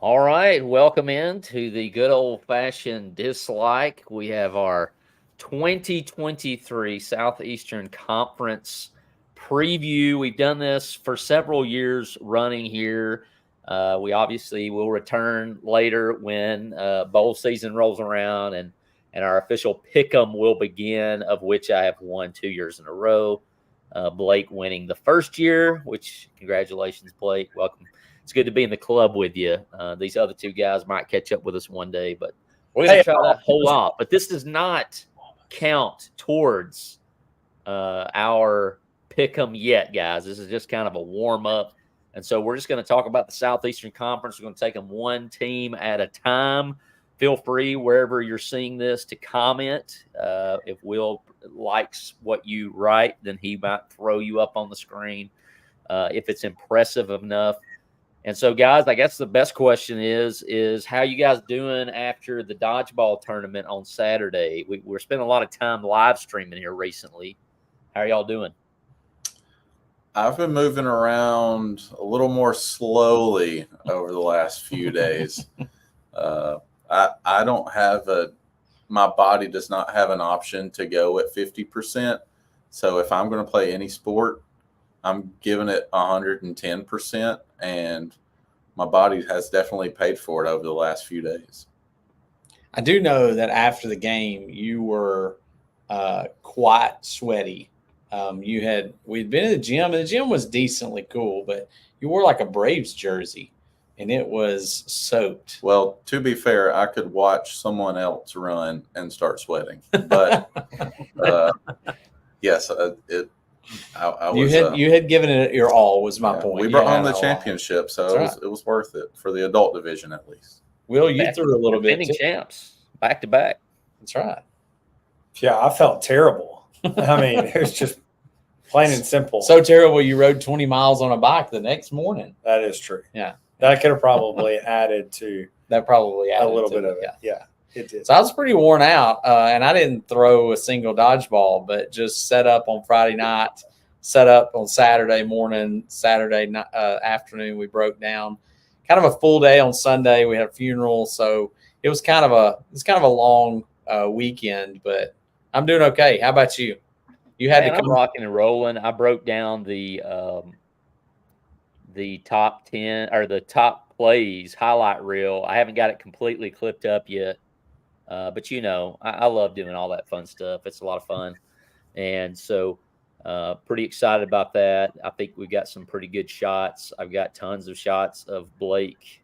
All right, welcome in to the good old fashioned dislike. We have our 2023 Southeastern Conference preview. We've done this for several years running here. We obviously will return later when bowl season rolls around and our official pick'em will begin, of which I have won 2 years in a row. Blake winning the first year, which congratulations, Blake. Welcome. It's good to be in the club with you. These other two guys might catch up with us one day, but we're going Hey, to try to hold off. But this does not count towards our pick 'em yet, guys. This is just kind of a warm up. And so we're just going to talk about the Southeastern Conference. We're going to take them one team at a time. Feel free, wherever you're seeing this, to comment. If Will likes what you write, then he might throw you up on the screen if it's impressive enough. And so, guys, I guess the best question is how you guys doing after the dodgeball tournament on Saturday? We're spending a lot of time live streaming here recently. How are y'all doing? I've been moving around a little more slowly over the last few days. I don't have my body does not have an option to go at 50%. So if I'm going to play any sport, I'm giving it 110%, and my body has definitely paid for it over the last few days. I do know that after the game, you were quite sweaty. We'd been in the gym, and the gym was decently cool, but you wore like a Braves jersey, and it was soaked. Well, to be fair, I could watch someone else run and start sweating, but yes, You had given it your all. Was my point. We brought home the championship, so it was worth it for the adult division at least. Will, you threw a little bit. Defending champs, back to back. That's right. Yeah, I felt terrible. I mean, it was just plain and simple. So terrible you rode 20 miles on a bike the next morning. That is true. Yeah. That could have probably added to that. Probably added a little bit of it. Yeah, it did. So I was pretty worn out, and I didn't throw a single dodgeball, but just set up on Friday night, set up on Saturday morning, Saturday afternoon. We broke down. Kind of a full day on Sunday. We had a funeral, so it was kind of a long weekend, but I'm doing okay. How about you? You had to come rocking and rolling. I broke down the top 10 or the top plays highlight reel. I haven't got it completely clipped up yet, but I love doing all that fun stuff. It's a lot of fun, and so pretty excited about that. I think we've got some pretty good shots. I've got tons of shots of Blake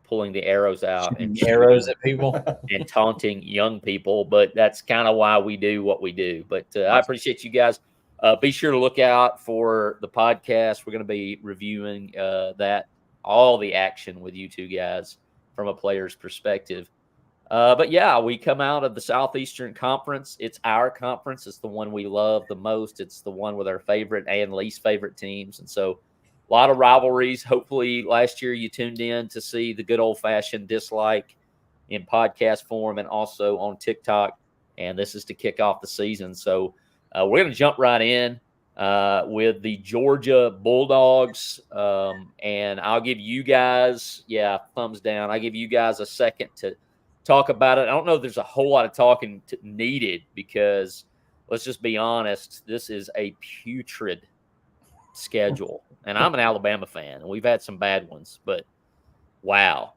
pulling the arrows out and arrows at people and taunting young people, but that's kind of why we do what we do. But I appreciate you guys. Be sure to look out for the podcast. We're going to be reviewing all the action with you two guys from a player's perspective. But yeah, we come out of the Southeastern Conference. It's our conference. It's the one we love the most. It's the one with our favorite and least favorite teams. And so a lot of rivalries. Hopefully last year you tuned in to see the good old-fashioned dislike in podcast form and also on TikTok. And this is to kick off the season. So we're going to jump right in with the Georgia Bulldogs. And I'll give you guys, thumbs down. I'll give you guys a second to talk about it. I don't know if there's a whole lot of talking needed because let's just be honest, this is a putrid schedule. And I'm an Alabama fan, and we've had some bad ones, but wow.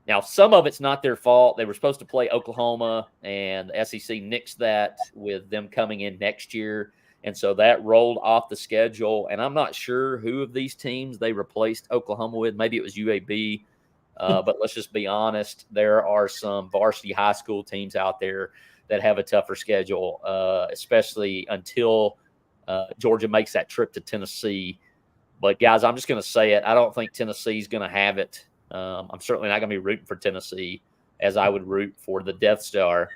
Now, some of it's not their fault. They were supposed to play Oklahoma, and the SEC nixed that with them coming in next year. And so that rolled off the schedule. And I'm not sure who of these teams they replaced Oklahoma with. Maybe it was UAB. But let's just be honest. There are some varsity high school teams out there that have a tougher schedule, especially until Georgia makes that trip to Tennessee. But, guys, I'm just going to say it. I don't think Tennessee's going to have it. I'm certainly not going to be rooting for Tennessee as I would root for the Death Star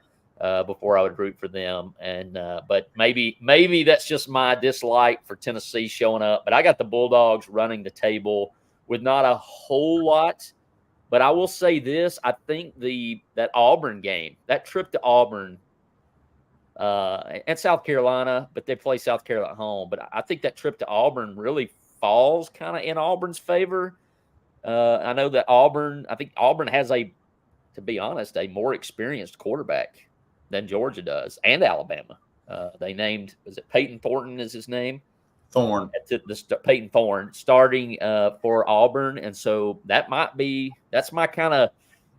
before I would root for them. And but maybe that's just my dislike for Tennessee showing up. But I got the Bulldogs running the table with not a whole lot. But I will say this. I think that Auburn game, that trip to Auburn and South Carolina, but they play South Carolina at home. But I think that trip to Auburn really falls kind of in Auburn's favor. I know that Auburn has to be honest, a more experienced quarterback than Georgia does, and Alabama. They named, was it Peyton Thornton is his name? Thorne. Peyton Thorne starting for Auburn. And so that's my kind of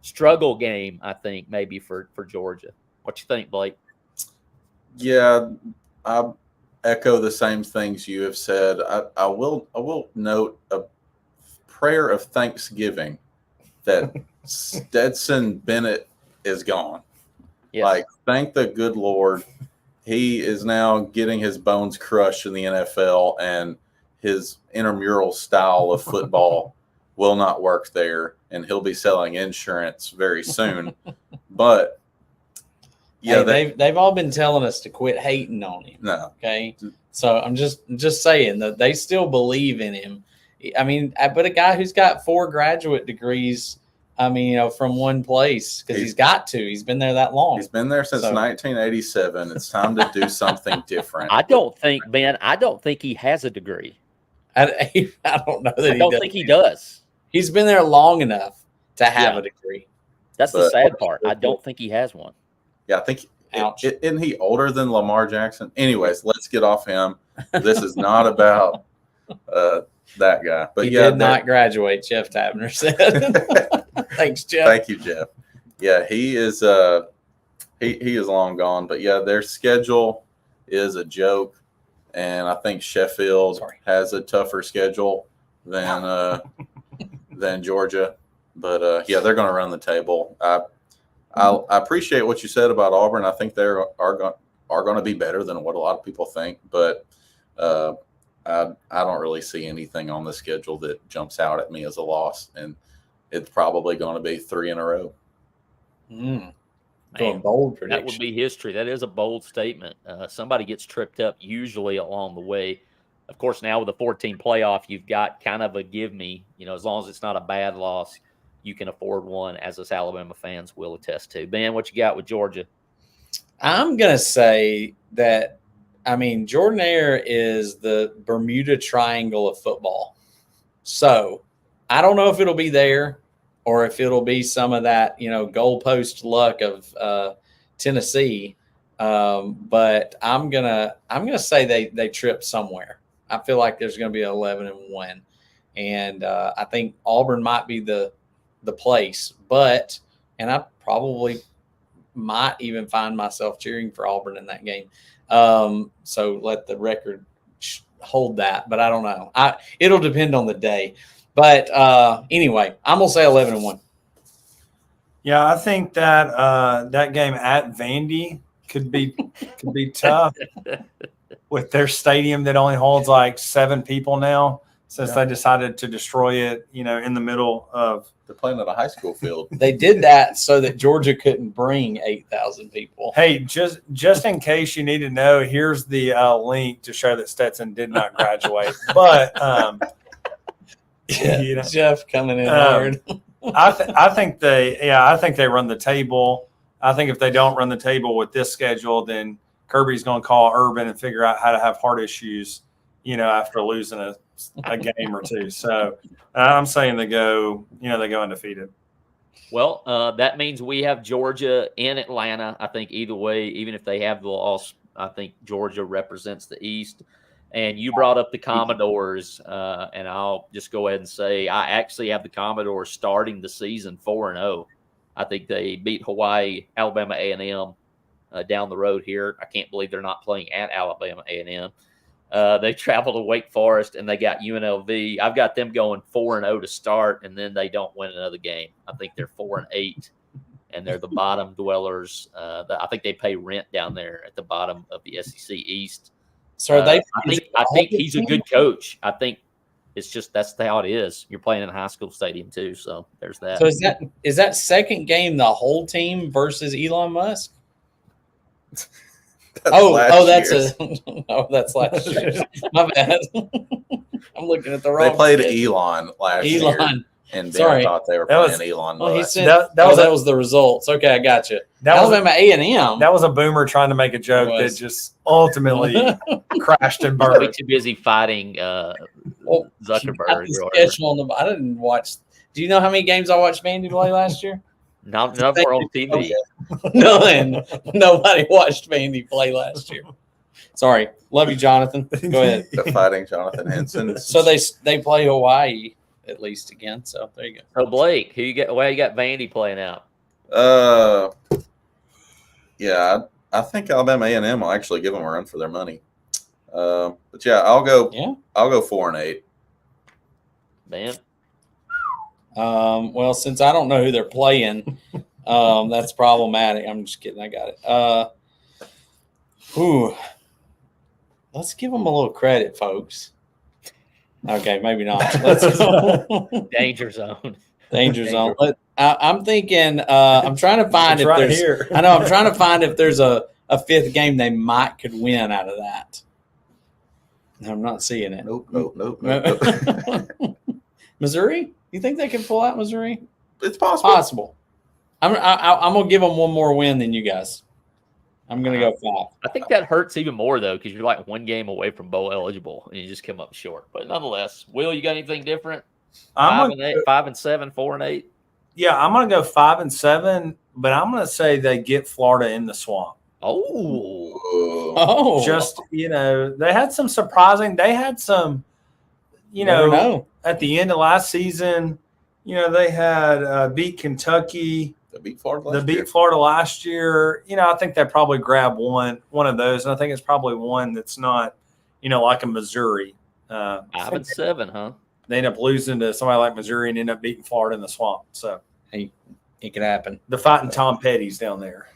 struggle game, I think, maybe for Georgia. What you think, Blake? Yeah, I echo the same things you have said. I will note a prayer of thanksgiving that Stetson Bennett is gone. Yes. Like, thank the good Lord. He is now getting his bones crushed in the NFL, and his intramural style of football will not work there, and he'll be selling insurance very soon. But yeah, they've all been telling us to quit hating on him. No. Okay. So I'm just saying that they still believe in him. I mean, but a guy who's got 4 graduate degrees, I mean, from one place, because he's got to. He's been there that long. He's been there since 1987. It's time to do something different. I don't think he has a degree. I don't know that I don't think he does. He's been there long enough to have a degree. That's the sad part. I don't think he has one. Yeah, I think isn't he older than Lamar Jackson? Anyways, let's get off him. This is not about that guy. But he did not graduate, Jeff Tabner said. Thanks, Jeff. Thank you, Jeff. Yeah, he is he is long gone. But yeah, their schedule is a joke, and I think Sheffield has a tougher schedule than Georgia. But yeah, they're going to run the table. I appreciate what you said about Auburn. I think they are going to be better than what a lot of people think. But I don't really see anything on the schedule that jumps out at me as a loss, and it's probably going to be 3 in a row. A bold prediction. That would be history. That is a bold statement. Somebody gets tripped up usually along the way. Of course, now with the 14 playoff, you've got kind of a give me. As long as it's not a bad loss, you can afford one, as us Alabama fans will attest to. Ben, what you got with Georgia? I'm going to say that, Jordan-Hare is the Bermuda Triangle of football. So I don't know if it'll be there or if it'll be some of that, goalpost luck of Tennessee. But I'm gonna say they trip somewhere. I feel like there's going to be 11-1, and I think Auburn might be the place. And I probably might even find myself cheering for Auburn in that game. So let the record hold that, but I don't know. It'll depend on the day. But anyway, I'm gonna say 11-1. Yeah, I think that that game at Vandy could be tough with their stadium that only holds like 7 people now, since they decided to destroy it. In the middle of. They're playing at a high school field. They did that so that Georgia couldn't bring 8,000 people. Hey, just in case you need to know, here's the link to show that Stetson did not graduate. But Jeff coming in hard. I think they run the table. I think if they don't run the table with this schedule, then Kirby's going to call Urban and figure out how to have heart issues, after losing a game or two. So I'm saying they go undefeated. Well, that means we have Georgia in Atlanta. I think either way, even if they have the loss, I think Georgia represents the East. And you brought up the Commodores, and I'll just go ahead and say I actually have the Commodores starting the season 4-0. I think they beat Hawaii, Alabama A&M down the road here. I can't believe they're not playing at Alabama A&M. They traveled to Wake Forest, and they got UNLV. I've got them going 4-0 to start, and then they don't win another game. I think they're 4-8, and they're the bottom dwellers. I think they pay rent down there at the bottom of the SEC East. So I think he's a good coach. I think it's just that's how it is. You're playing in a high school stadium too, so there's that. So is that second game the whole team versus Elon Musk? That's last year. My bad. I'm looking at the wrong. They played Elon last year. And Ben thought they were playing Elon. Well, he said that was the results. Okay, I got you. Alabama A&M. That was a boomer trying to make a joke that just ultimately crashed and burned. Way too busy fighting Zuckerberg. I didn't watch. Do you know how many games I watched Vandy play last year? None were on TV. None. Nobody watched Vandy play last year. Sorry. Love you, Jonathan. Go ahead. The Fighting Jonathan Henson. So they play Hawaii at least again. So there you go. So Blake, who you got? Well, you got Vandy playing out. Yeah, I think Alabama A&M will actually give them a run for their money. But yeah, I'll go 4-8. Man, well, since I don't know who they're playing, that's problematic. I'm just kidding. I got it. Let's give them a little credit, folks. Okay, maybe not. danger zone. Danger zone. I'm thinking. I'm trying to find if there's. Here. I know. I'm trying to find if there's a fifth game they could win out of that. I'm not seeing it. Nope. Missouri? You think they can pull out Missouri? It's possible. Possible. I'm gonna give them one more win than you guys. I'm gonna go 5. I think that hurts even more though, because you're like one game away from bowl eligible, and you just come up short. But nonetheless, Will, you got anything different? 5 and 7, 4 and 8. Yeah, I'm going to go 5 and 7, but I'm going to say they get Florida in the swamp. Oh, Just, they had some surprising. They had some, at the end of last season, they had beat Kentucky. They beat Florida last year. I think they probably grabbed one of those, and I think it's probably one that's not, like a Missouri. 5 and 7, huh? They end up losing to somebody like Missouri and end up beating Florida in the swamp. So hey, it could happen. The fighting Tom Petty's down there.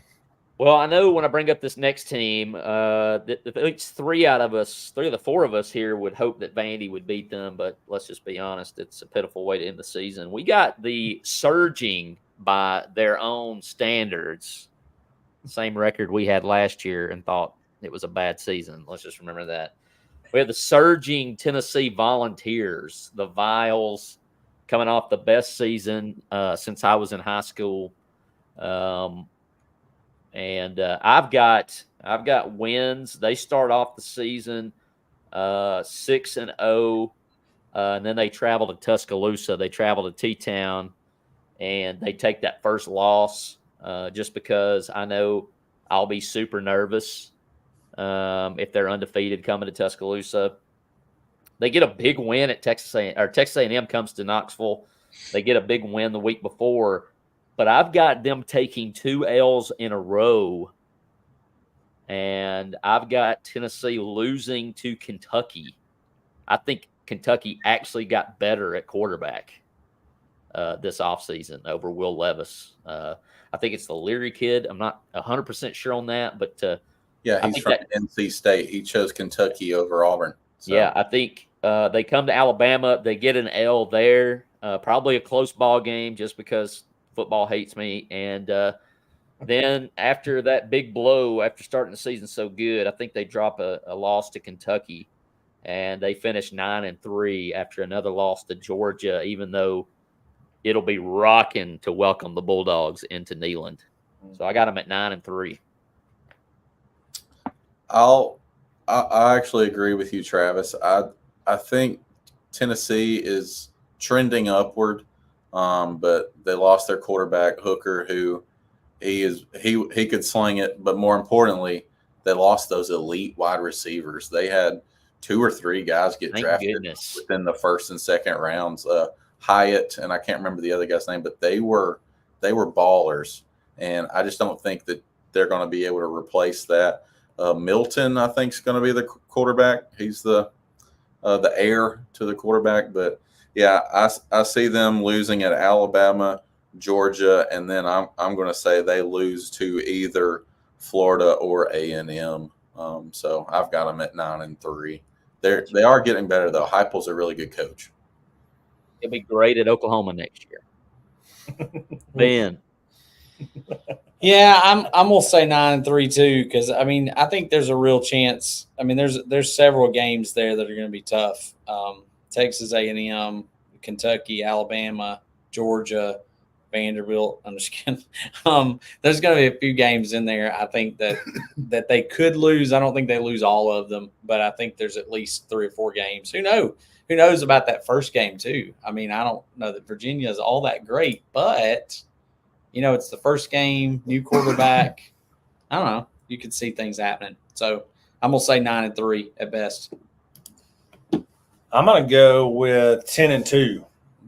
Well, I know when I bring up this next team, at least three of the four of us here would hope that Vandy would beat them, but let's just be honest, it's a pitiful way to end the season. We got the surging by their own standards, same record we had last year, and thought it was a bad season. Let's just remember that. We have the surging Tennessee Volunteers, the Vials, coming off the best season since I was in high school. And I've got wins. They start off the season 6-0, and then they travel to Tuscaloosa. They travel to T-Town, and they take that first loss just because I know I'll be super nervous if they're undefeated coming to Tuscaloosa. They get a big win at Texas A&M comes to Knoxville. They get a big win the week before. But I've got them taking 2 L's in a row, and I've got Tennessee losing to Kentucky. I think Kentucky actually got better at quarterback this offseason over Will Levis. I think it's the Leary kid. I'm not 100% sure on that, but yeah, he's from NC State. He chose Kentucky over Auburn. So. Yeah, I think they come to Alabama. They get an L there, probably a close ball game just because football hates me. And then after that big blow, after starting the season so good, I think they drop a loss to Kentucky, and they finish 9-3 after another loss to Georgia, even though it'll be rocking to welcome the Bulldogs into Neyland. So I got them at 9-3. I actually agree with you, Travis. I think Tennessee is trending upward. But they lost their quarterback Hooker, who he could sling it. But more importantly, they lost those elite wide receivers. They had 2 or 3 guys get drafted within the first and second rounds. Hyatt, and I can't remember the other guy's name, but they were ballers. And I just don't think that they're going to be able to replace that. Milton, I think, is going to be the quarterback. He's the heir to the quarterback, but. Yeah, I see them losing at Alabama, Georgia, and then I'm going to say they lose to either Florida or A&M. So I've got them at 9-3. They are getting better though. Heupel's a really good coach. He'll be great at Oklahoma next year. Ben. Yeah, I'm gonna say 9-3 too, because I think there's a real chance. There's several games there that are going to be tough. Texas A&M, Kentucky, Alabama, Georgia, Vanderbilt. I'm just kidding. There's going to be a few games in there, I think, that they could lose. I don't think they lose all of them, but I think there's at least 3 or 4 games. Who knows? who knows about that first game too? I mean, I don't know that Virginia is all that great, but it's the first game, new quarterback. I don't know. You could see things happening. So I'm gonna say 9-3 at best. I'm going to go with 10-2.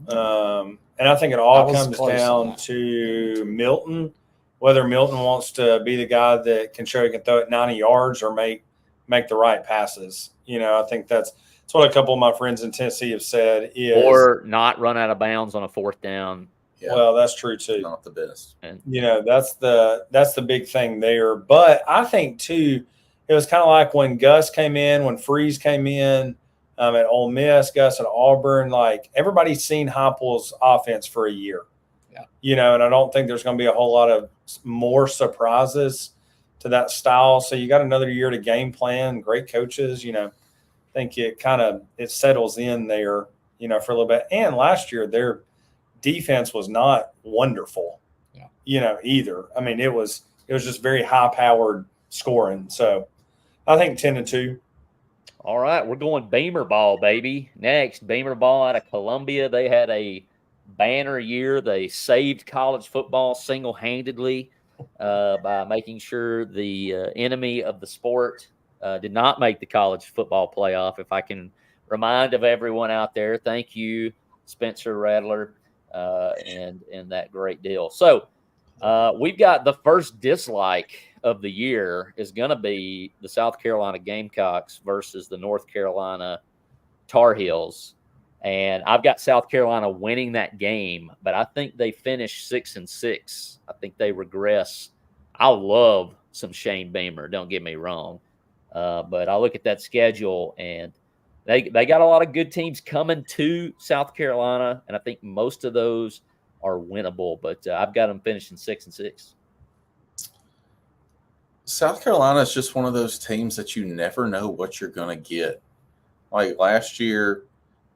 And I think it all comes down to Milton, whether Milton wants to be the guy that can show he can throw it 90 yards or make the right passes. I think that's what a couple of my friends in Tennessee have said is. Or not run out of bounds on a fourth down. Yeah, well, that's true too. Not the best. And, that's the big thing there. But I think too, it was kind of like when Gus came in, when Freeze came in at Ole Miss, Gus at Auburn. Like everybody's seen Heupel's offense for a year. Yeah. And I don't think there's going to be a whole lot of more surprises to that style. So you got another year to game plan. Great coaches. I think it settles in there. For a little bit. And last year their defense was not wonderful, either. I mean, it was just very high-powered scoring. So I think 10-2. All right, we're going Beamer ball, baby. Next, Beamer ball out of Columbia. They had a banner year. They saved college football single-handedly by making sure the enemy of the sport did not make the college football playoff. If I can remind of everyone out there, thank you, Spencer Rattler. And that great deal. So we've got the first dislike of the year is going to be the South Carolina Gamecocks versus the North Carolina Tar Heels. And I've got South Carolina winning that game, but I think they finish 6-6. I think they regress. I love some Shane Beamer, don't get me wrong. But I look at that schedule and they got a lot of good teams coming to South Carolina, and I think most of those are winnable. But I've got them finishing 6-6. South Carolina is just one of those teams that you never know what you're going to get. Like last year,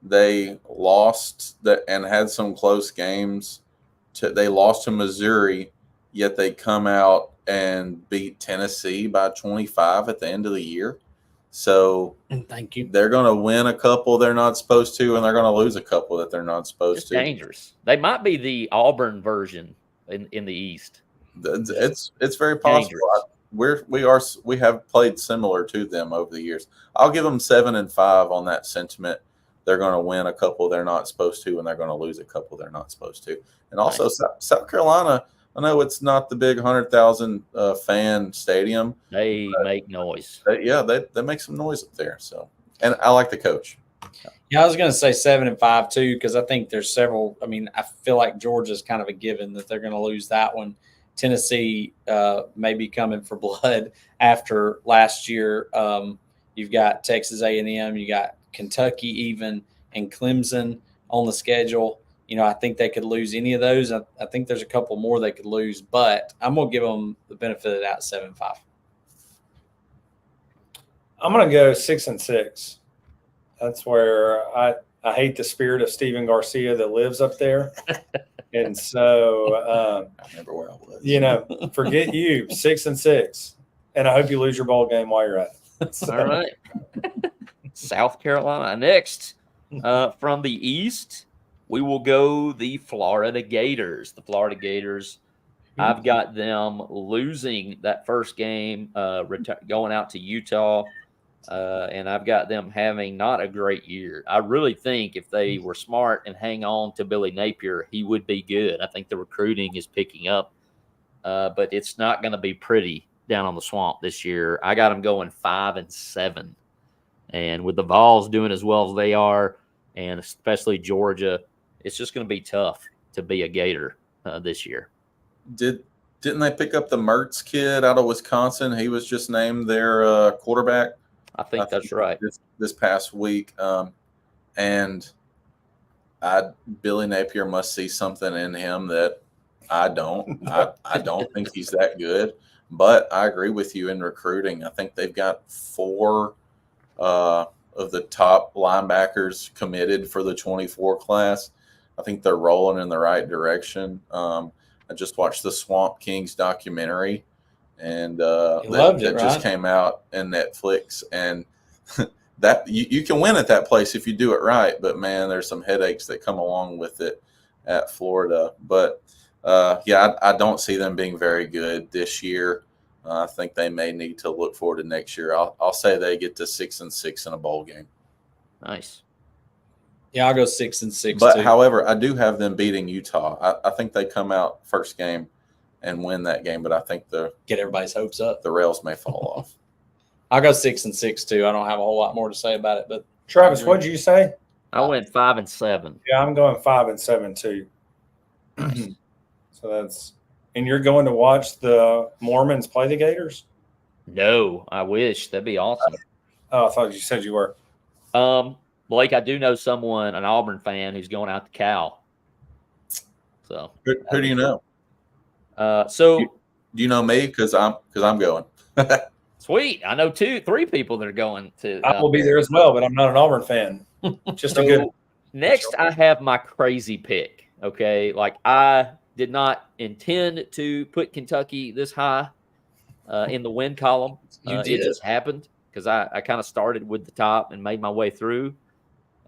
they lost and had some close games. They lost to Missouri, yet they come out and beat Tennessee by 25 at the end of the year. So thank you. They're going to win a couple they're not supposed to, and they're going to lose a couple that they're not supposed to. Dangerous. They might be the Auburn version in the East. It's very possible. We have played similar to them over the years. I'll give them 7-5 on that sentiment. They're going to win a couple they're not supposed to, and they're going to lose a couple they're not supposed to. And also, nice. South Carolina, I know it's not the big 100,000 fan stadium. They make noise. They make some noise up there. So, and I like the coach. Yeah, I was going to say 7-5 too, because I think there's several. I mean, I feel like Georgia's kind of a given that they're going to lose that one. Tennessee may be coming for blood after last year. You've got Texas A&M, you got Kentucky even, and Clemson on the schedule. I think they could lose any of those. I think there's a couple more they could lose, but I'm going to give them the benefit of the doubt, 7-5. I'm going to go 6-6. That's where I hate the spirit of Steven Garcia that lives up there. And so, I remember where I was. Forget you, 6-6. And I hope you lose your ball game while you're at it. So. All right. South Carolina. Next, from the East, we will go the Florida Gators. The Florida Gators, I've got them losing that first game, going out to Utah, and I've got them having not a great year. I really think if they were smart and hang on to Billy Napier, he would be good. I think the recruiting is picking up, but it's not going to be pretty down on the swamp this year. I got them going 5-7. And with the Vols doing as well as they are, and especially Georgia, it's just going to be tough to be a Gator this year. Didn't they pick up the Mertz kid out of Wisconsin? He was just named their quarterback. I think that's right. This past week. And Billy Napier must see something in him that I don't. I don't think he's that good. But I agree with you in recruiting. I think they've got 4 of the top linebackers committed for the 24 class. I think they're rolling in the right direction. I just watched the Swamp Kings documentary, and that just came out in Netflix. And that you can win at that place if you do it right. But man, there's some headaches that come along with it at Florida. But I don't see them being very good this year. I think they may need to look forward to next year. I'll say they get to 6-6 in a bowl game. Nice. Yeah, I'll go 6-6. But too. however, I do have them beating Utah. I think they come out first game and win that game. But I think Get everybody's hopes up. the rails may fall off. I'll go 6-6 too. I don't have a whole lot more to say about it, but Travis, what did you say? I went 5-7. Yeah, I'm going 5-7 too. So that's, and you're going to watch the Mormons play the Gators? No, I wish. That'd be awesome. Oh, I thought you said you were. Blake, I do know someone, an Auburn fan, who's going out to Cal. So Who do you know? So Do you know me? Because I'm going. sweet. I know 2-3 people that are going to. I will be there as well, but I'm not an Auburn fan. Just a good. Next, I have my crazy pick. Okay, like I did not intend to put Kentucky this high in the win column. You It did. just happened because I kind of started with the top and made my way through.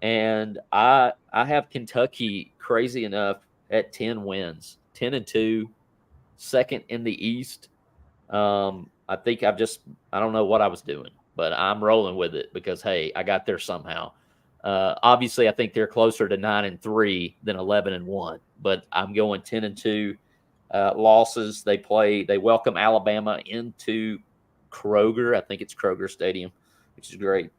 And I have Kentucky crazy enough at 10 wins, 10-2, second in the East. I think I don't know what I was doing, but I'm rolling with it because, hey, I got there somehow. Obviously, I think they're closer to 9-3 than 11-1, but I'm going 10-2 losses. They welcome Alabama into Kroger. I think it's Kroger Stadium, which is great.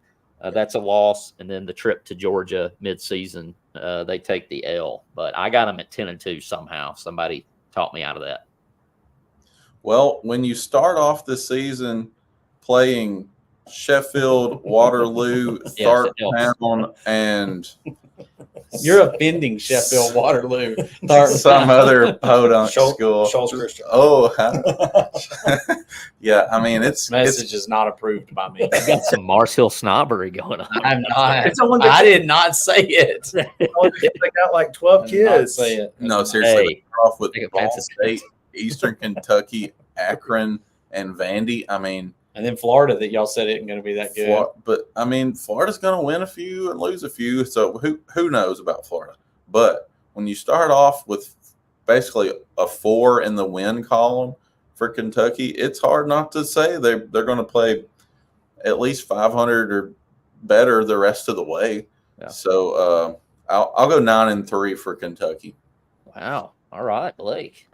That's a loss. And then the trip to Georgia midseason, they take the L. But I got them at 10-2 somehow. Somebody talked me out of that. Well, when you start off the season playing Sheffield, Waterloo, Yes, it helps. Tharptown, and You're offending Sheffield Waterloo. some other podunk school. Schultz Christian. Oh, yeah. I mean, it's Message is not approved by me. You got some Mars Hill snobbery going on. I'm not. It's only been- I did not say it. They got like 12 I did not kids. say it. no, seriously. Hey, they start off with take Ball offense. State, Eastern Kentucky, Akron, and Vandy. I mean, And then Florida that y'all said isn't going to be that good. But I mean, Florida's going to win a few and lose a few. So who knows about Florida? But when you start off with basically a 4 in the win column for Kentucky, it's hard not to say they're going to play at least 500 or better the rest of the way. Yeah. So I'll go 9-3 for Kentucky. Wow. All right, Blake.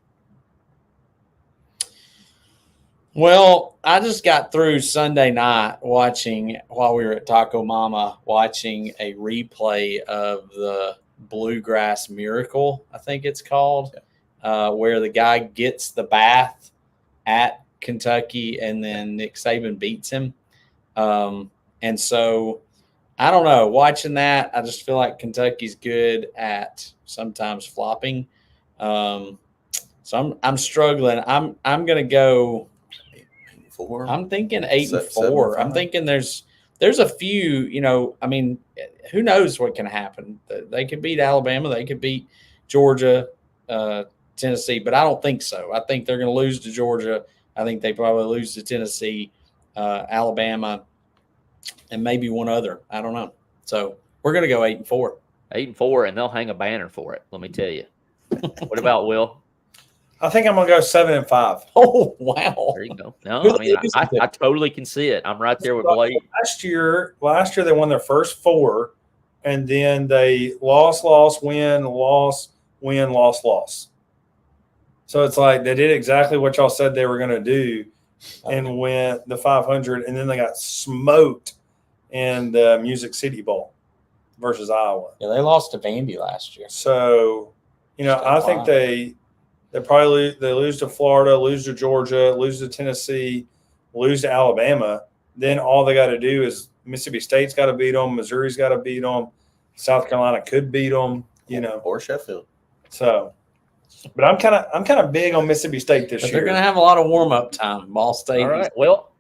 Well, I just got through Sunday night watching, while we were at Taco Mama, watching a replay of the Bluegrass Miracle, I think it's called, where the guy gets the bath at Kentucky and then Nick Saban beats him. And so, I don't know, watching that, I just feel like Kentucky's good at sometimes flopping. So I'm struggling. I'm going to go. 4. I'm thinking 8-4. 7-5. I'm thinking there's a few, I mean, who knows what can happen? They could beat Alabama. They could beat Georgia, Tennessee, but I don't think so. I think they're going to lose to Georgia. I think they probably lose to Tennessee, Alabama, and maybe one other. I don't know. So we're going to go 8-4. 8-4, and they'll hang a banner for it. Let me tell you. What about Will? I think I'm going to go 7-5. Oh, wow. There you go. No, I mean, I totally can see it. I'm right there with Blake. Last year they won their first 4, and then they lost, win, loss, win, loss. So it's like they did exactly what y'all said they were going to do and went the 500, and then they got smoked in the Music City Bowl versus Iowa. Yeah, they lost to Vandy last year. So, I think they probably lose to Florida, lose to Georgia, lose to Tennessee, lose to Alabama. Then all they got to do is Mississippi State's got to beat them, Missouri's got to beat them, South Carolina could beat them, or Sheffield. So, but I'm kind of big on Mississippi State this But year. they're going to have a lot of warm-up time. Ball State. All right. Well,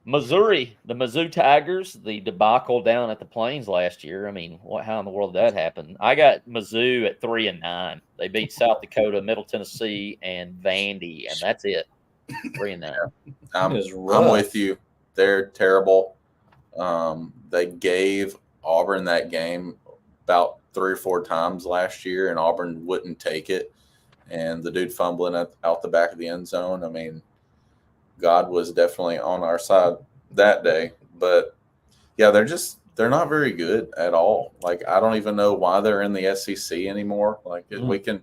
Missouri, the Mizzou Tigers, the debacle down at the Plains last year. I mean, how in the world did that happen? I got Mizzou at 3-9. They beat South Dakota, Middle Tennessee, and Vandy, and that's it. 3-9. I'm with you. They're terrible. They gave Auburn that game about 3 or 4 times last year, and Auburn wouldn't take it. And the dude fumbling out the back of the end zone. I mean, God was definitely on our side that day. But yeah, they're not very good at all. Like, I don't even know why they're in the SEC anymore. Like, we can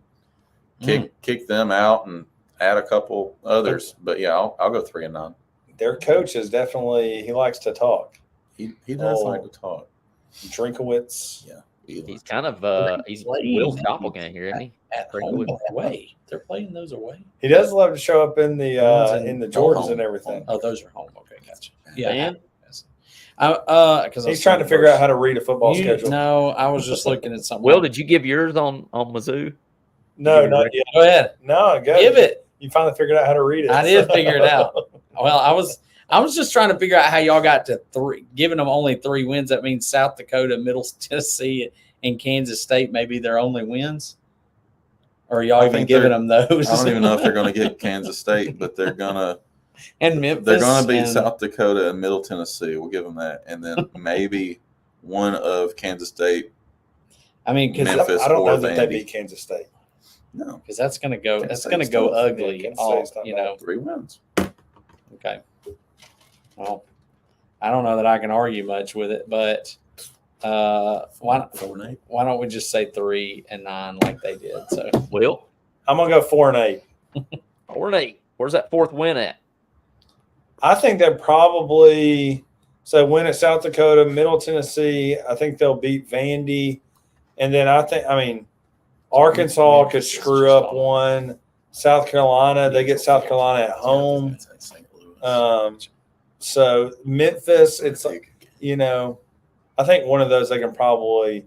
kick them out and add a couple others. But yeah, I'll go 3-9. Their coach is definitely, he likes to talk. He does like to talk. Drinkowitz. Yeah. He's kind of he's Will's doppelganger, isn't he? At home or away. They're playing those away. He does love to show up in the Jordans home. and everything. Oh, those are home. Okay, gotcha. Yeah. Dan? Because He's trying to figure out how to read a football schedule. No, I was just looking at something. Will, did you give yours on Mizzou? No, not yet. Go ahead. No, go. Give it. You finally figured out how to read it. I did figure it out. Well, I was just trying to figure out how y'all got to 3, giving them only 3 wins. That means South Dakota, Middle Tennessee, and Kansas State may be their only wins. Or are y'all even giving them those? I don't even know if they're going to get Kansas State, but they're going to. And Memphis. They're going to beat South Dakota and Middle Tennessee. We'll give them that, and then maybe one of Kansas State. I mean, because Memphis I don't know or that Vandy. they beat Kansas State. No, because that's going to go. Kansas That's going to State's go tough. ugly. Yeah, Kansas all State's not you bad. know. 3 wins. Okay. Well, I don't know that I can argue much with it, but why 4-8. don't we just say 3 and 9 like they did? So Will? I'm gonna go 4-8. 4-8. Where's that 4th win at? I think they're probably win at South Dakota, Middle Tennessee. I think they'll beat Vandy, and then Arkansas could screw up one. South Carolina, they get South Carolina at home. So Memphis, it's I think one of those they can probably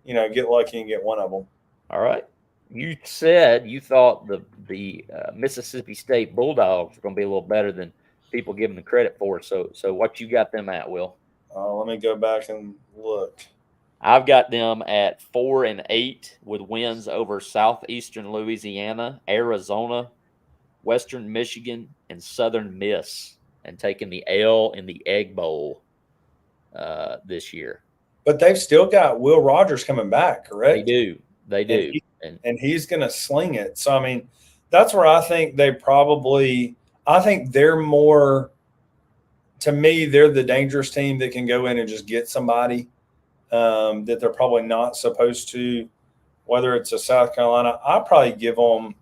get lucky and get one of them. All right. You said you thought the Mississippi State Bulldogs were going to be a little better than people give them the credit for. So what you got them at, Will? Let me go back and look. I've got them at 4-8 with wins over Southeastern Louisiana, Arizona, Western Michigan, and Southern Miss, and taking the L in the Egg Bowl this year. But they've still got Will Rogers coming back, correct? They do. And he's going to sling it. So, I mean, that's where I think I think they're more, to me, they're the dangerous team that can go in and just get somebody that they're probably not supposed to, whether it's a South Carolina. I'd probably give them,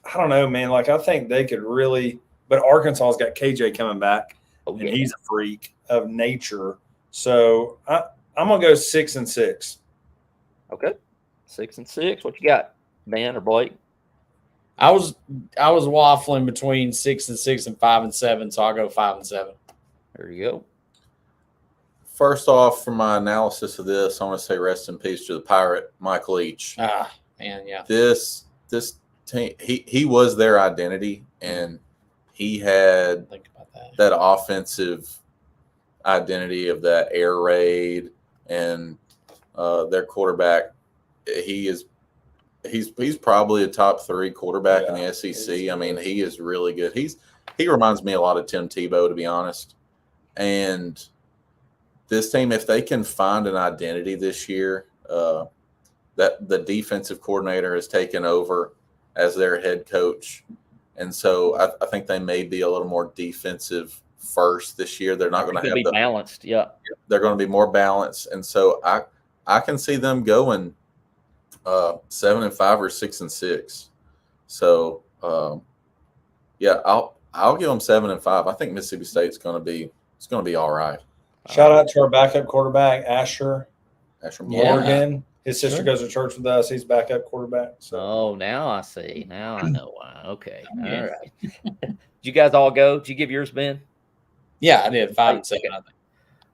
I don't know, man. Like, I think they could really, but Arkansas's got KJ coming back, and he's a freak of nature. So I'm going to go 6-6. Okay. 6-6. What you got, Ben or Blake? I was waffling between 6-6 and 5-7, so I'll go 5-7. There you go. First off, for my analysis of this, I want to say rest in peace to the Pirate, Mike Leach. Ah, man, yeah. This team, he was their identity, and he had Think about that offensive identity of that air raid, and their quarterback. He's probably a top 3 quarterback in the SEC. I mean, he is really good. He reminds me a lot of Tim Tebow, to be honest. And this team, if they can find an identity this year, that the defensive coordinator has taken over as their head coach, and so I think they may be a little more defensive first this year. They're not going to be balanced. Yeah, they're going to be more balanced, and so I can see them going 7-5 or 6-6. So yeah, I'll give them 7-5. I think Mississippi State's going to be all right. Shout out to our backup quarterback, Asher Yeah. Morgan. His sister goes to church with us. He's backup quarterback. So. Oh, now I see. Now I know why. Okay. All right. Did you guys all go? Did you give yours, Ben? Yeah, I did 5-7. I think.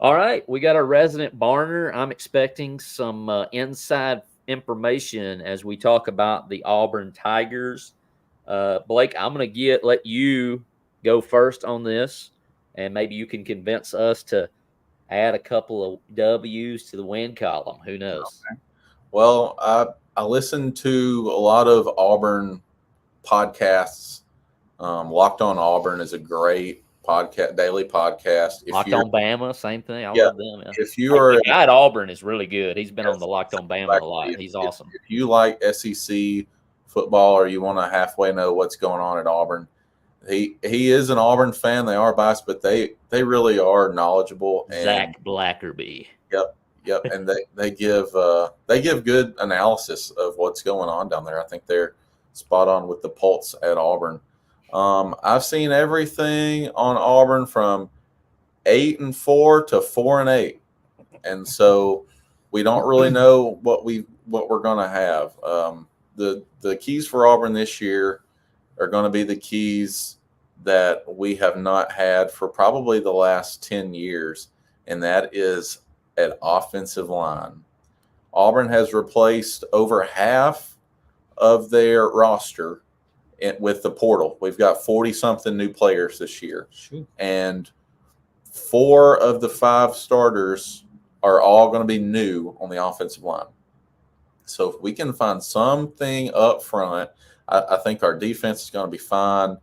All right. We got our resident Barner. I'm expecting some inside information as we talk about the Auburn Tigers. Blake, I'm going to let you go first on this, and maybe you can convince us to add a couple of W's to the win column. Who knows? Okay. Well, I listened to a lot of Auburn podcasts. Locked on Auburn is a great daily podcast. If Locked you're, on Bama, same thing. I Yeah. love them. Yeah. if you are, The guy at Auburn is really good. He's been on the Locked on Bama a exactly. lot. He's awesome. If you like SEC football or you want to halfway know what's going on at Auburn, he is an Auburn fan. They are biased, but they really are knowledgeable. And Zach Blackerby. Yep, and they give good analysis of what's going on down there. I think they're spot on with the pulse at Auburn. I've seen everything on Auburn from 8-4 to 4-8, and so we don't really know what we're going to have. The keys for Auburn this year are going to be the keys that we have not had for probably the last 10 years, and that is at offensive line. Auburn has replaced over half of their roster with the portal. We've got 40-something new players this year. Shoot. And 4 of the 5 starters are all going to be new on the offensive line. So if we can find something up front, I think our defense is going to be fine.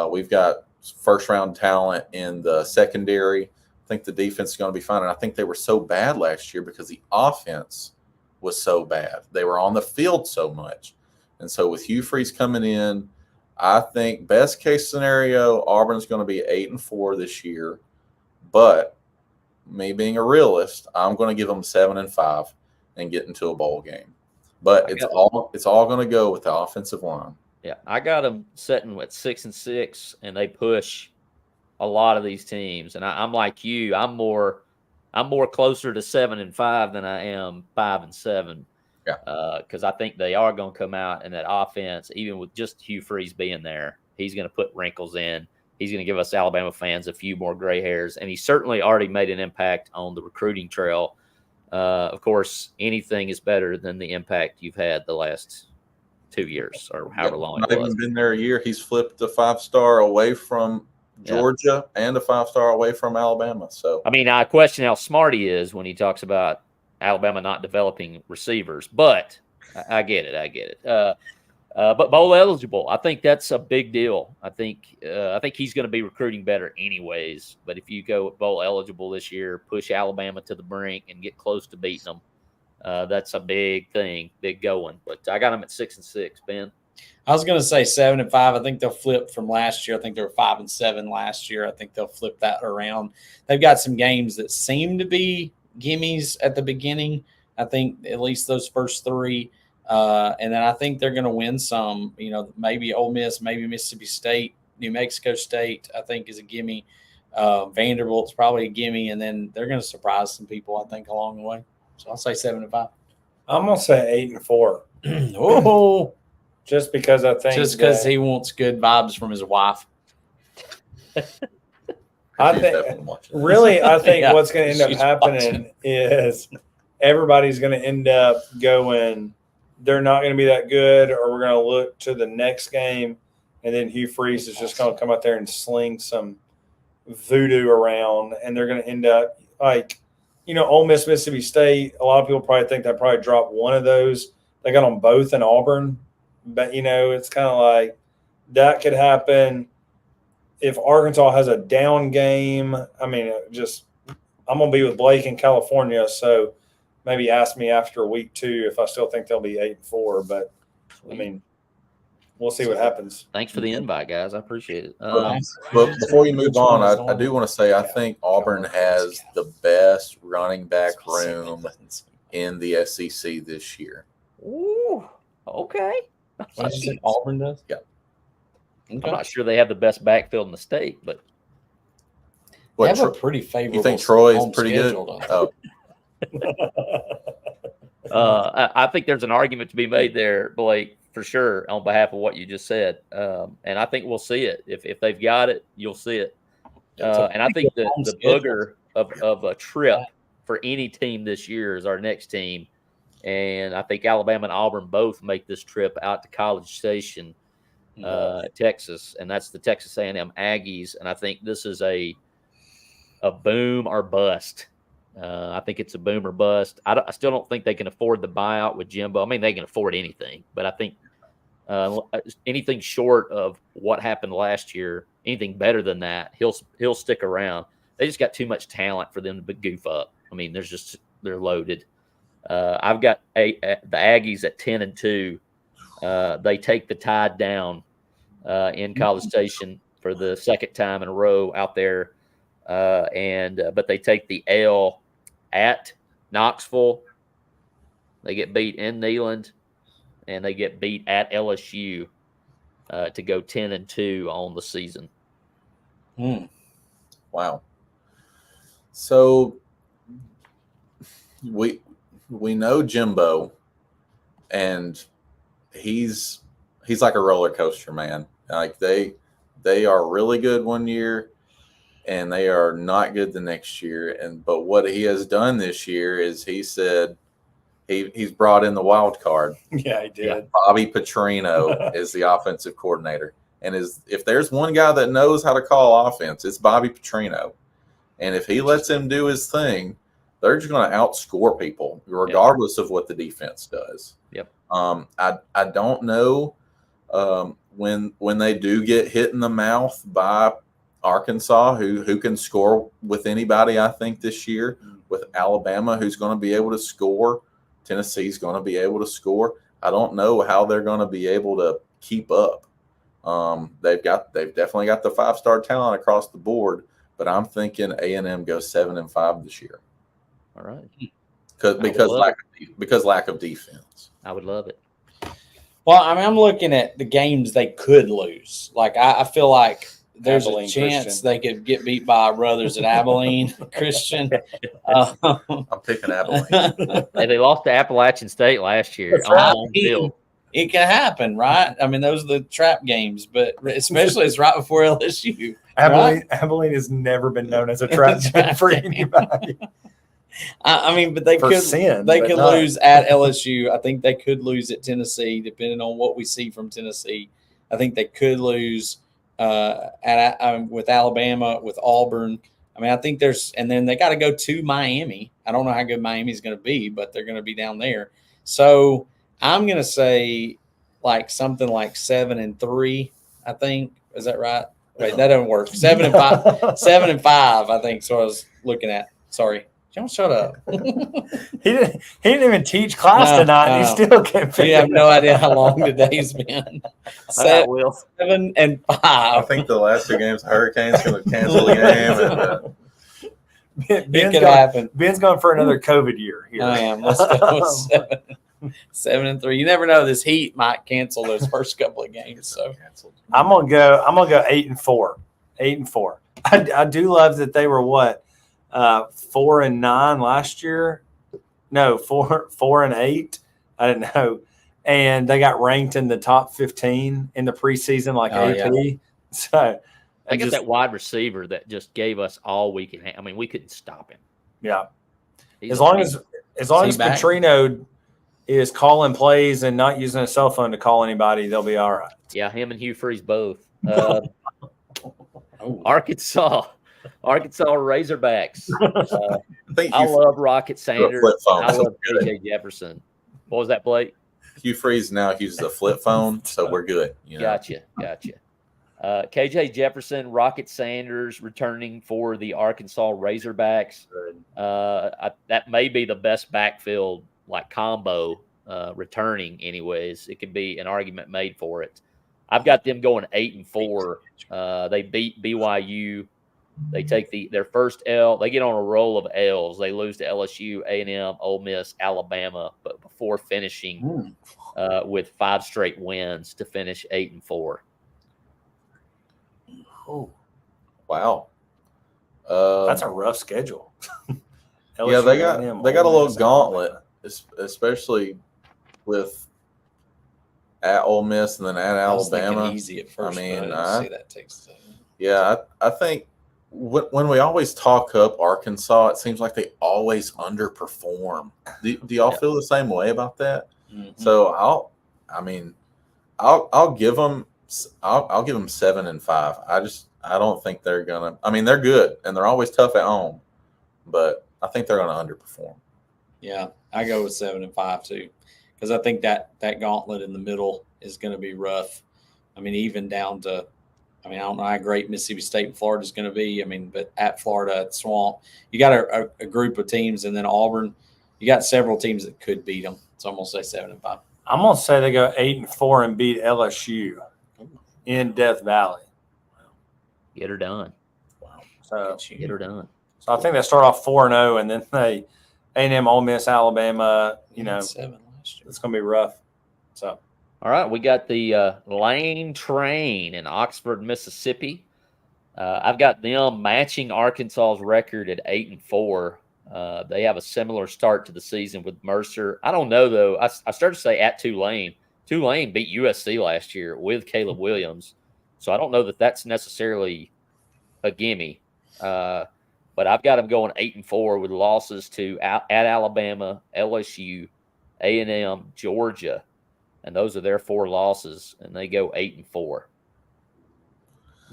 We've got first-round talent in the secondary. I think the defense is going to be fine. And I think they were so bad last year because the offense was so bad. They were on the field so much. And so with Hugh Freeze coming in, I think best case scenario, Auburn's going to be 8-4 this year. But me being a realist, I'm going to give them 7-5 and get into a bowl game. But it's all going to go with the offensive line. Yeah, I got them sitting at 6-6, and they push a lot of these teams. And I'm like you. I'm more closer to 7-5 than I am 5-7. Yeah. Because I think they are going to come out in that offense, even with just Hugh Freeze being there. He's going to put wrinkles in. He's going to give us Alabama fans a few more gray hairs, and he certainly already made an impact on the recruiting trail. Of course, anything is better than the impact you've had the last 2 years or however long Not it was. even been there a year. He's flipped a 5-star away from Georgia and a 5-star away from Alabama. So I mean, I question how smart he is when he talks about Alabama not developing receivers, but I get it. But bowl eligible, I think that's a big deal. I think he's going to be recruiting better anyways. But if you go bowl eligible this year, push Alabama to the brink and get close to beating them, that's a big thing, big going. But I got them at 6-6, Ben. I was going to say 7-5. I think they'll flip from last year. I think they were 5-7 last year. I think they'll flip that around. They've got some games that seem to be gimmies at the beginning. I think at least those first 3. And then I think they're going to win some, maybe Ole Miss, maybe Mississippi State, New Mexico State, I think is a gimme. Vanderbilt's probably a gimme. And then they're going to surprise some people, I think, along the way. So I'll say 7-5. I'm going to say 8-4. Oh, Just because I think just because he wants good vibes from his wife. I think what's going to end up happening is everybody's going to end up going, they're not going to be that good, or we're going to look to the next game, and then Hugh Freeze is just going to come out there and sling some voodoo around, and they're going to end up like, Ole Miss, Mississippi State. A lot of people probably think they probably dropped one of those. They got them both in Auburn, but it's kind of like that could happen if Arkansas has a down game. I mean, I'm going to be with Blake in California, so maybe ask me after week 2 if I still think they'll be 8-4. But I mean, we'll see what happens. Thanks for the invite, guys. I appreciate it. But before you move on, I do want to say I think Auburn has the best running back room in the SEC this year. Ooh, okay. What did you say Auburn does? Yeah. I'm not sure they have the best backfield in the state, but they have a pretty favorable. You think Troy is pretty good? Oh. I think there's an argument to be made there, Blake, for sure, on behalf of what you just said. And I think we'll see it. If they've got it, you'll see it. And I think the booger of a trip for any team this year is our next team. And I think Alabama and Auburn both make this trip out to College Station, Texas, and that's the Texas A&M Aggies. And I think this is a boom or bust. I think it's a boom or bust. I still don't think they can afford the buyout with Jimbo. I mean, they can afford anything, but I think Anything short of what happened last year, anything better than that, he'll stick around. They just got too much talent for them to goof up. I mean, they're loaded. I've got the Aggies at 10-2. They take the Tide down in College Station for the second time in a row out there, but they take the L at Knoxville. They get beat in Neyland, and they get beat at LSU to go 10-2 on the season. Wow. So we know Jimbo, and he's like a roller coaster, man. Like they are really good one year, and they are not good the next year. But what he has done this year is he said he's brought in the wild card. Yeah, he did. Yeah, Bobby Petrino is the offensive coordinator, and if there's one guy that knows how to call offense, it's Bobby Petrino. And if he lets him do his thing, they're just going to outscore people, regardless of what the defense does. Yep. I don't know when they do get hit in the mouth by Arkansas, who can score with anybody. I think this year with Alabama, who's going to be able to score. Tennessee's going to be able to score. I don't know how they're going to be able to keep up. They've definitely got the 5-star talent across the board, but I'm thinking A&M goes 7-5 this year. All right. Because lack of defense. I would love it. Well, I mean, I'm looking at the games they could lose. Like I feel like there's Abilene a chance Christian. they could get beat by our brothers at Abilene Christian. I'm picking Abilene. Hey, they lost to Appalachian State last year. That's right. On field. It can happen, right? I mean, those are the trap games, but especially it's right before LSU. Abilene has never been known as a trap game for anybody. I mean, but they For could sin, they but could not. lose at LSU. I think they could lose at Tennessee, depending on what we see from Tennessee. I think they could lose with Alabama, with Auburn. I mean, I think and then they got to go to Miami. I don't know how good Miami's going to be, but they're going to be down there. So I'm going to say like something like 7-3. I think, is that right? Wait, that doesn't work. 7-5. 7-5. I think. So I was looking at. Sorry. Don't shut up. He didn't even teach class tonight. And he still can't figure You have no idea how long today's been. All right, Will. 7-5. I think the last 2 games, Hurricanes going to cancel the game. And, It could happen. Ben's going for another COVID year here. I am. Let's go with 7-3. You never know. This heat might cancel those first couple of games. So I'm gonna go 8-4. 8-4. I do love that they were 4-9 last year. No, 4-8. I didn't know. And they got ranked in the top 15 in the preseason, like AP. Yeah. So I got that wide receiver that just gave us all we can. I mean, we couldn't stop him. Yeah. He's As long as back? Petrino is calling plays and not using a cell phone to call anybody, they'll be all right. yeah, him and Hugh Freeze both. Arkansas Razorbacks. I love Rocket Sanders. I love KJ Jefferson. What was that, Blake? Hugh Freeze now uses a flip phone, so we're good. Gotcha. KJ Jefferson, Rocket Sanders returning for the Arkansas Razorbacks. That may be the best backfield combo returning. Anyways, it could be an argument made for it. I've got them going 8-4. They beat BYU. They take their first L. They get on a roll of L's. They lose to LSU, A&M, Ole Miss, Alabama, but before finishing with 5 straight wins to finish 8-4. Oh, Wow. that's a rough schedule. Yeah, they got a little gauntlet, especially with at Ole Miss and then at Alabama. Easy at first. I mean, see that takes. Yeah, I think when we always talk up Arkansas, it seems like they always underperform. Do y'all feel the same way about that? Mm-hmm. So I'll give them 7-5. I don't think they're gonna. I mean, they're good and they're always tough at home, but I think they're gonna underperform. Yeah, I go with 7-5 too, because I think that gauntlet in the middle is going to be rough. I mean, even down to, I don't know how great Mississippi State and Florida is going to be. But at Florida, at Swamp, you got a group of teams, and then Auburn, you got several teams that could beat them. So I'm going to say 7-5. I'm going to say they go 8-4 and beat LSU in Death Valley. Get her done. Wow. So Get her done. So I think they start off 4-0, and then they A&M, Ole Miss, Alabama. 7 last year. It's going to be rough. So. All right, we got the Lane Train in Oxford, Mississippi. I've got them matching Arkansas's record at 8-4. They have a similar start to the season with Mercer. I don't know, though. I started to say at Tulane. Tulane beat USC last year with Caleb Williams. So I don't know that that's necessarily a gimme. But I've got them going 8-4 with losses to at Alabama, LSU, A&M, Georgia. And those are their 4 losses, and they go 8-4.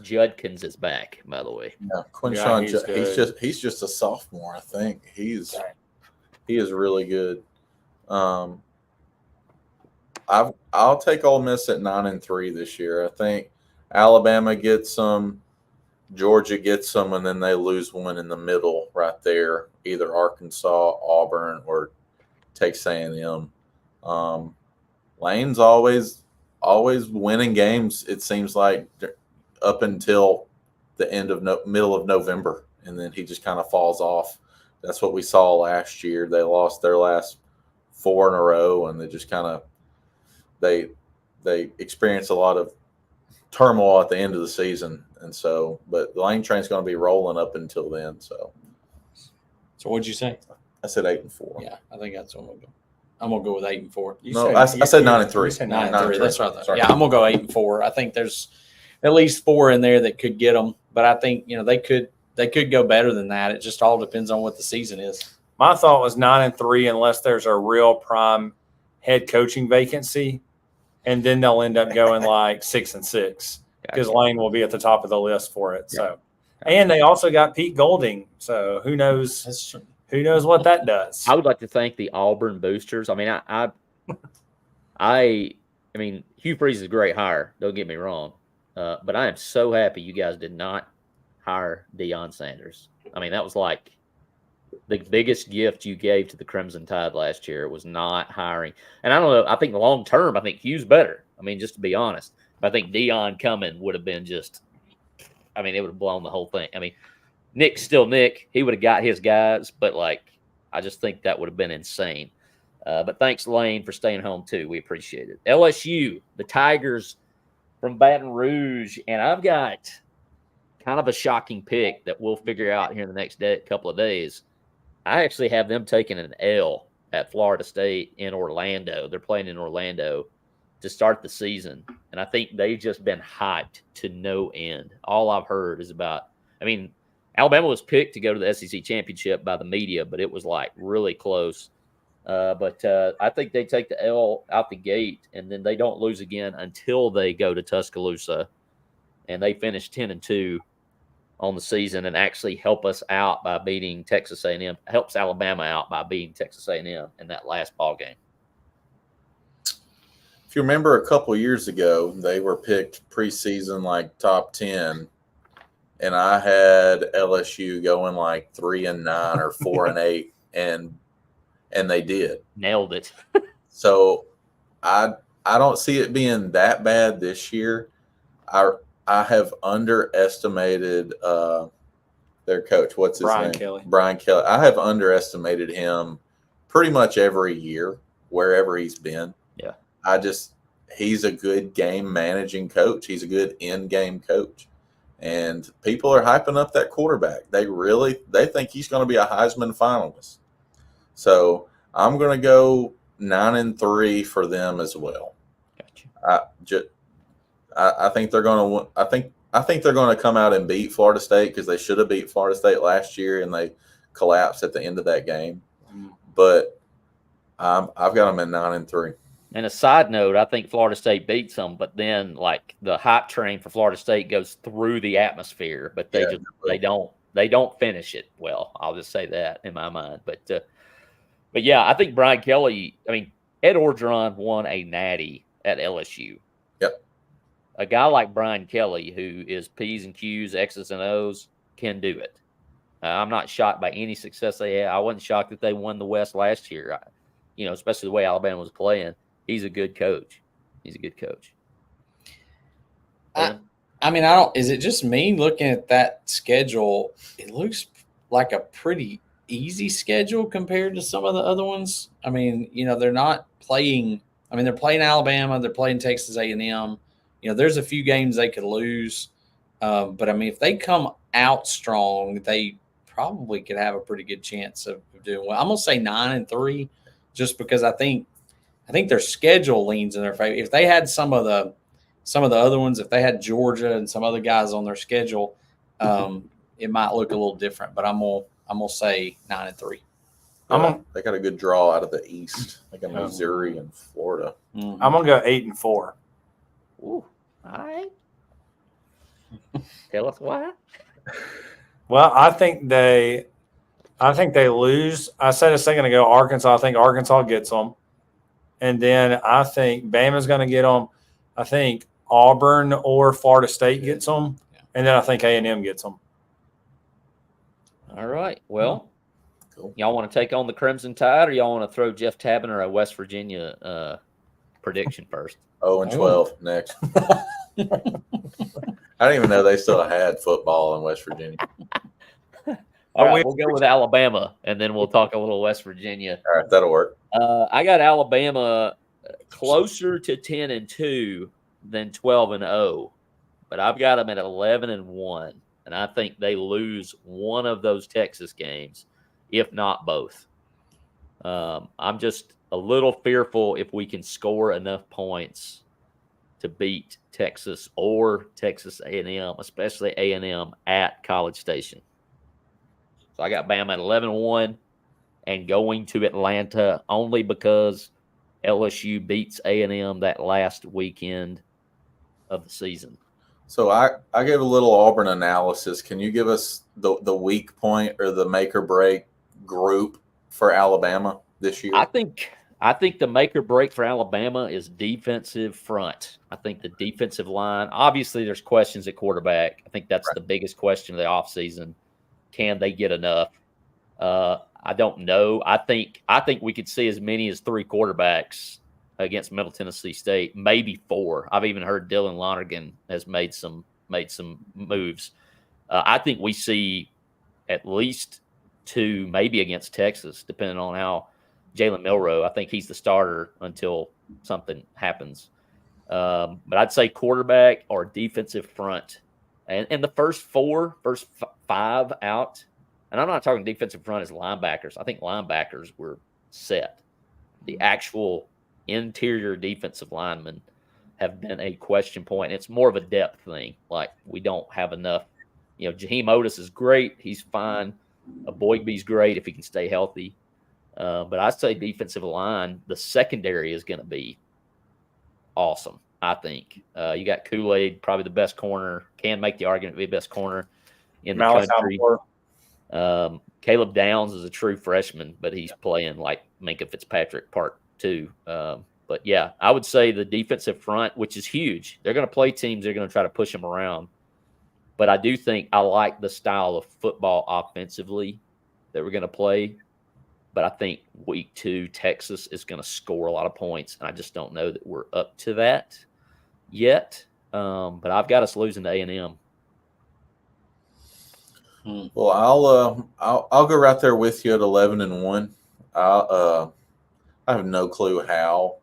Judkins is back, by the way. Yeah, Quinshawn, he's he's just a sophomore. I think he is really good. I'll take Ole Miss at 9-3 this year. I think Alabama gets some, Georgia gets some, and then they lose one in the middle right there, either Arkansas, Auburn, or Texas A&M. Lane's always winning games, it seems like, up until the end of middle of November, and then he just kind of falls off. That's what we saw last year. They lost their last 4 in a row, and they just kind of they experienced a lot of turmoil at the end of the season. And so, but the Lane Train's going to be rolling up until then. So what'd you say? I said 8-4. Yeah, I think that's what I'm going to go. I'm going to go with 8-4. I said 9-3. You said 9-3. That's right. Sorry. Yeah, I'm going to go 8-4. I think there's at least 4 in there that could get them, but I think they could go better than that. It just all depends on what the season is. My thought was 9-3 unless there's a real prime head coaching vacancy, and then they'll end up going like 6-6 because Lane will be at the top of the list for it. Yeah. So, and they also got Pete Golding, so who knows? That's true. Who knows what that does? I would like to thank the Auburn boosters. I mean, Hugh Freeze is a great hire. Don't get me wrong, but I am so happy you guys did not hire Deion Sanders. I mean, that was like the biggest gift you gave to the Crimson Tide last year was not hiring. And I don't know. I think long term, I think Hugh's better. I mean, just to be honest, I think Deion coming would have been just. I mean, it would have blown the whole thing. I mean. Nick's still Nick. He would have got his guys, but I just think that would have been insane. But thanks, Lane, for staying home too. We appreciate it. LSU, the Tigers from Baton Rouge, and I've got kind of a shocking pick that we'll figure out here in the next couple of days. I actually have them taking an L at Florida State in Orlando. They're playing in Orlando to start the season, and I think they've just been hyped to no end. All I've heard is about, Alabama was picked to go to the SEC championship by the media, but it was really close. But I think they take the L out the gate, and then they don't lose again until they go to Tuscaloosa, and they finish 10-2 on the season and actually help us out by beating Texas A&M. Helps Alabama out by beating Texas A&M in that last ball game. If you remember a couple years ago, they were picked preseason top 10. And I had LSU going 3-9 or 4-8, and they did. Nailed it. So I don't see it being that bad this year. I have underestimated their coach. What's his name? Kelly. Brian Kelly. I have underestimated him pretty much every year, wherever he's been. Yeah. He's a good game managing coach. He's a good in-game coach. And people are hyping up that quarterback. They think he's going to be a Heisman finalist. So I'm going to go 9-3 for them as well. Gotcha. I think they're going to. I think they're going to come out and beat Florida State because they should have beat Florida State last year and they collapsed at the end of that game. But I've got them at 9-3. And a side note, I think Florida State beats them, but then the hype train for Florida State goes through the atmosphere, but they don't finish it well. I'll just say that in my mind. But yeah, I think Brian Kelly. Ed Orgeron won a natty at LSU. Yep. A guy like Brian Kelly, who is P's and Q's, X's and O's, can do it. I'm not shocked by any success they had. I wasn't shocked that they won the West last year. Especially the way Alabama was playing. He's a good coach. I mean, is it just me looking at that schedule? It looks like a pretty easy schedule compared to some of the other ones. I mean, they're not playing. I mean, they're playing Alabama. They're playing Texas A&M. There's a few games they could lose. But, I mean, if they come out strong, they probably could have a pretty good chance of doing well. I'm going to say 9-3 just because I think their schedule leans in their favor. If they had some of the other ones, if they had Georgia and some other guys on their schedule, it might look a little different. But I'm gonna say 9-3. They got a good draw out of the East. They got Missouri and Florida. I'm gonna go 8-4. Ooh, all right. Tell us why. Well, I think they lose. I said a second ago, Arkansas. I think Arkansas gets them, and then I think Bama's going to get them. I think Auburn or Florida State gets them, and then I think A&M gets them. All right. Well, Cool. Y'all want to take on the Crimson Tide, or y'all want to throw Jeff Tabener a West Virginia prediction first? 0-12 next. I didn't even know they still had football in West Virginia. All right, we'll go with Alabama, and then we'll talk a little West Virginia. All right, that'll work. I got Alabama closer to 10-2 than 12-0, but I've got them at 11-1, and I think they lose one of those Texas games, if not both. I'm just a little fearful if we can score enough points to beat Texas or Texas A&M, especially A&M at College Station. So I got Bama at 11-1 and going to Atlanta only because LSU beats A&M that last weekend of the season. So I gave a little Auburn analysis. Can you give us the weak point or the make or break group for Alabama this year? I think the make or break for Alabama is defensive front. I think the defensive line, obviously there's questions at quarterback. I think that's the biggest question of the offseason. Can they get enough? I don't know. I think we could see as many as 3 quarterbacks against Middle Tennessee State, maybe 4. I've even heard Dylan Lonergan has made some moves. I think we see at least 2, maybe against Texas, depending on how Jalen Milroe. I think he's the starter until something happens. But I'd say quarterback or defensive front. And the first 5 out, and I'm not talking defensive front as linebackers. I think linebackers were set. The actual interior defensive linemen have been a question point. It's more of a depth thing. Like, we don't have enough. Jaheim Otis is great. He's fine. Boygby's great if he can stay healthy. But I'd say defensive line, the secondary is going to be awesome, I think. You got Kool-Aid, probably the best corner, can make the argument to be the best corner in the country. Caleb Downs is a true freshman, but he's playing like Minkah Fitzpatrick Part 2. But, yeah, I would say the defensive front, which is huge. They're going to play teams. They're going to try to push them around. But I do think I like the style of football offensively that we're going to play. But I think week 2, Texas is going to score a lot of points. And I just don't know that we're up to that yet. But I've got us losing to A&M. Well, I'll go right there with you at 11-1. I have no clue how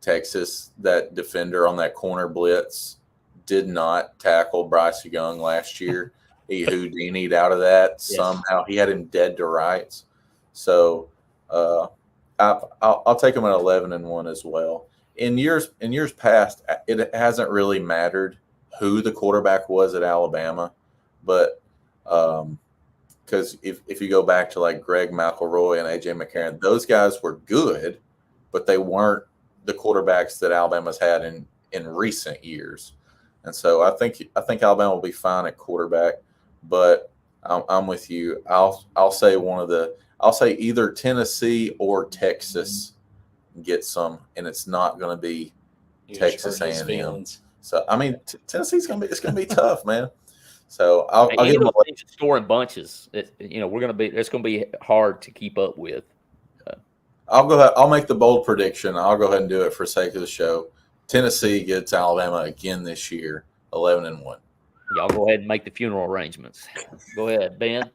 Texas, that defender on that corner blitz, did not tackle Bryce Young last year. He Houdini'd out of that somehow. He had him dead to rights. So I'll take him at 11-1 as well. In years past, it hasn't really mattered who the quarterback was at Alabama, but because if you go back to like Greg McElroy and A.J. McCarron, those guys were good, but they weren't the quarterbacks that Alabama's had in recent years. And so I think Alabama will be fine at quarterback, but I'm with you. I'll say either Tennessee or Texas get some, and it's not going to be You Texas hurt his A&M. feelings. So I mean, Tennessee's going to be, it's going to be tough, man. So I'll Any give of them those teams that score in bunches. It's going to be hard to keep up with. I'll go ahead. I'll make the bold prediction. I'll go ahead and do it for sake of the show. Tennessee gets Alabama again this year, 11-1. Y'all go ahead and make the funeral arrangements. Go ahead, Ben.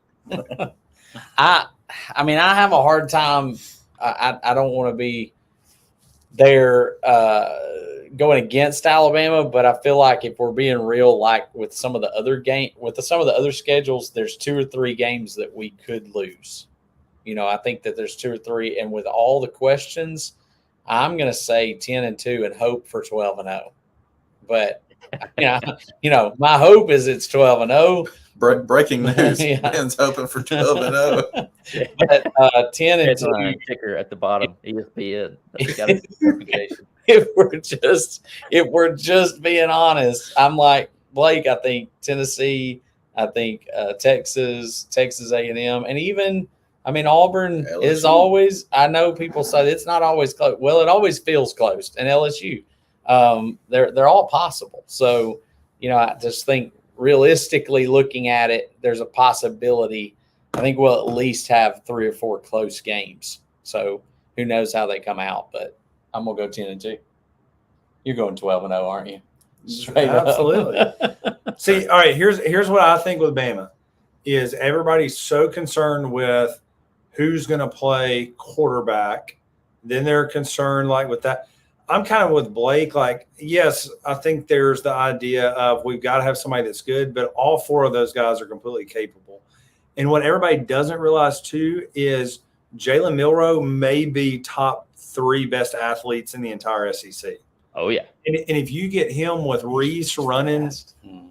I mean, I have a hard time. I don't want to be there going against Alabama, but I feel like if we're being real, like with some of the other some of the other schedules, there's 2 or 3 games that we could lose. I think that there's 2 or 3, and with all the questions, I'm going to say 10-2 and hope for 12-0. But my hope is it's 12-0. Breaking news. Yeah. Ben's hoping for 12-0. But 10-2. Headline ticker at the bottom, ESPN. Got a notification. If we're just being honest, I'm like Blake. I think Tennessee. I think Texas A&M, and even Auburn LSU. is always. I know people say it's not always close. Well, it always feels close, and LSU. They're all possible. So I just think realistically looking at it, there's a possibility. I think we'll at least have 3 or 4 close games. So who knows how they come out, but I'm gonna go 10-2. You're going 12-0, aren't you? Straight Absolutely. See, all right, here's what I think with Bama is everybody's so concerned with who's going to play quarterback. Then they're concerned like with that. I'm kind of with Blake. Like, yes, I think there's the idea of we've got to have somebody that's good, but all 4 of those guys are completely capable. And what everybody doesn't realize too is Jalen Milroe may be top 3 best athletes in the entire SEC. Oh, yeah. And if you get him with Reese running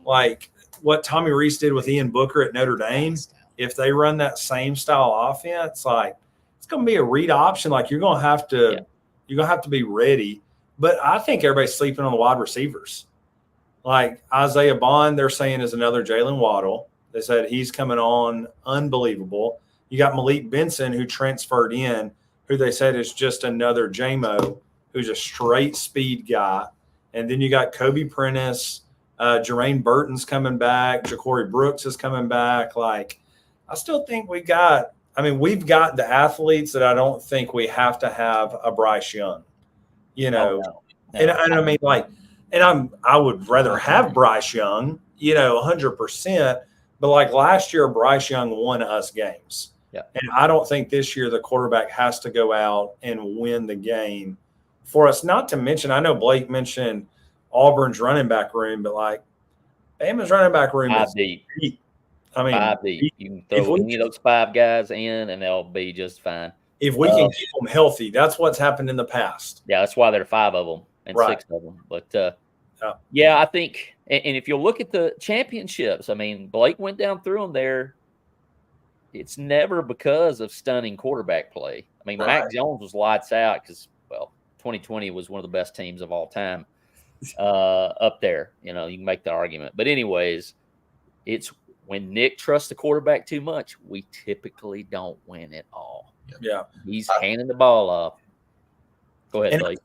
like what Tommy Reese did with Ian Booker at Notre Dame, if they run that same style offense, like it's going to be a read option. Like you're going to have to be ready. But I think everybody's sleeping on the wide receivers. Like Isaiah Bond, they're saying is another Jalen Waddle. They said he's coming on unbelievable. You got Malik Benson who transferred in, who they said is just another JMO, who's a straight speed guy. And then you got Kobe Prentice, Jermaine Burton's coming back, Ja'Cory Brooks is coming back. Like, I still think we've got the athletes that I don't think we have to have a Bryce Young, And I mean, like, I would rather have Bryce Young, 100%. But like last year, Bryce Young won us games. Yeah. And I don't think this year the quarterback has to go out and win the game for us. Not to mention, I know Blake mentioned Auburn's running back room, but like Bama's running back room is deep. I mean, 5 deep. You can throw any of those 5 guys in, and they'll be just fine. If we can keep them healthy, that's what's happened in the past. Yeah, that's why there are 5 of them and 6 of them. But yeah, I think, and if you look at the championships, I mean, Blake went down through them there. It's never because of stunning quarterback play. I mean, Mac Jones was lights out because, 2020 was one of the best teams of all time up there. You can make the argument. But anyways, it's when Nick trusts the quarterback too much, we typically don't win it all. Yeah. He's handing the ball off. Go ahead, Blake.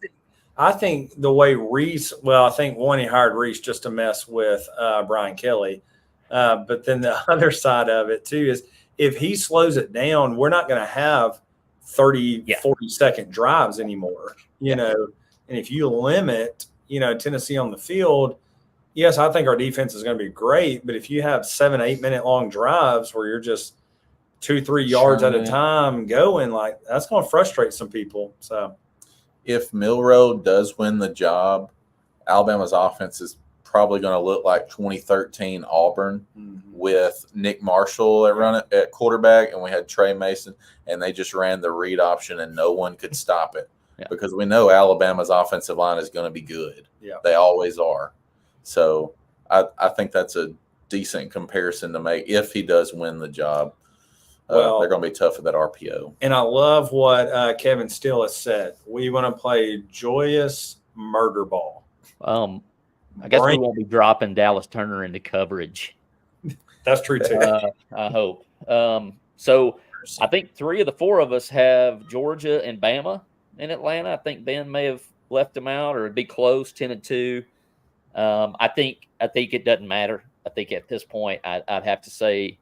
I think the way Reese, I think he hired Reese just to mess with Brian Kelly. But then the other side of it too is if he slows it down, we're not going to have 30, 40-second drives anymore, and if you limit, Tennessee on the field, yes, I think our defense is going to be great. But if you have 7-8 minute long drives where you're just 2-3 yards at a time going, like that's going to frustrate some people. So if Milroe does win the job, Alabama's offense is probably going to look like 2013 Auburn with Nick Marshall at quarterback, and we had Trey Mason, and they just ran the read option, and no one could stop it because we know Alabama's offensive line is going to be good. Yeah, they always are. So I think that's a decent comparison to make if he does win the job. They're going to be tough at that RPO. And I love what Kevin Steele has said. We want to play joyous murder ball. I guess we won't be dropping Dallas Turner into coverage. That's true too. I hope. So I think 3 of the 4 of us have Georgia and Bama in Atlanta. I think Ben may have left them out, or it'd be close, 10-2. I think it doesn't matter. I think at this point, I'd have to say,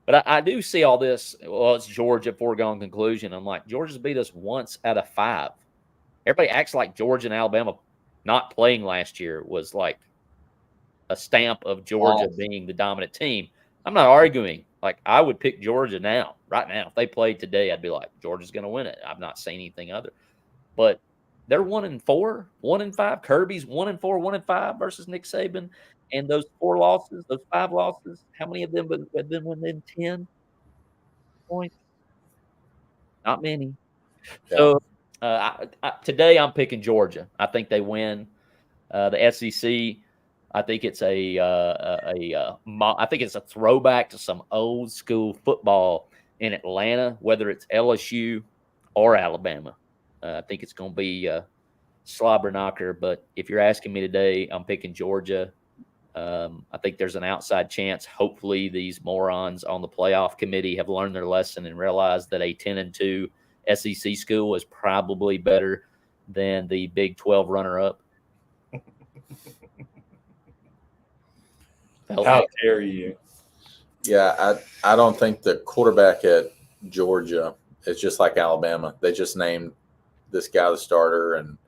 but I do see all this. Well, it's Georgia, foregone conclusion. I'm like, Georgia's beat us once out of 5. Everybody acts like Georgia and Alabama not playing last year was like a stamp of Georgia being the dominant team. I'm not arguing. Like, I would pick Georgia now, right now. If they played today, I'd be like, Georgia's going to win it. I've not seen anything other. But they're 1-4, 1-5. Kirby's 1-4, 1-5 versus Nick Saban. And those 4 losses, those 5 losses, how many of them have been within 10 points? Not many. Yeah. So today I'm picking Georgia. I think they win the SEC. I think it's I think it's a throwback to some old school football in Atlanta, whether it's LSU or Alabama. I think it's going to be a slobber knocker. But if you're asking me today, I'm picking Georgia. I think there's an outside chance. Hopefully, these morons on the playoff committee have learned their lesson and realized that a 10-2 SEC school is probably better than the Big 12 runner-up. How dare you? Yeah, I don't think the quarterback at Georgia is just like Alabama. They just named this guy the starter, and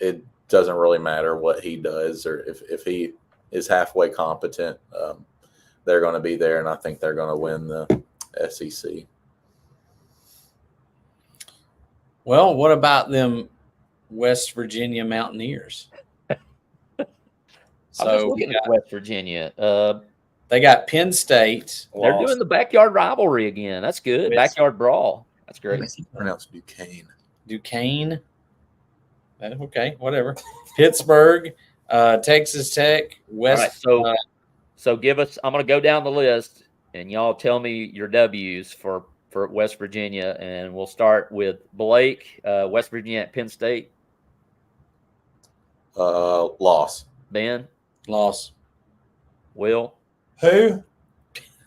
it doesn't really matter what he does or if he is halfway competent. They're going to be there, and I think they're going to win the SEC. Well, what about them West Virginia Mountaineers? I was looking at West Virginia. They got Penn State. They're doing the backyard rivalry again. That's good. Backyard brawl. That's great. It's pronounced Duquesne. Duquesne. Okay, whatever. Pittsburgh, Texas Tech, West. Right, so give us. I'm going to go down the list, and y'all tell me your W's for West Virginia, and we'll start with Blake. West Virginia at Penn State. Loss. Ben. Loss. Will. Who?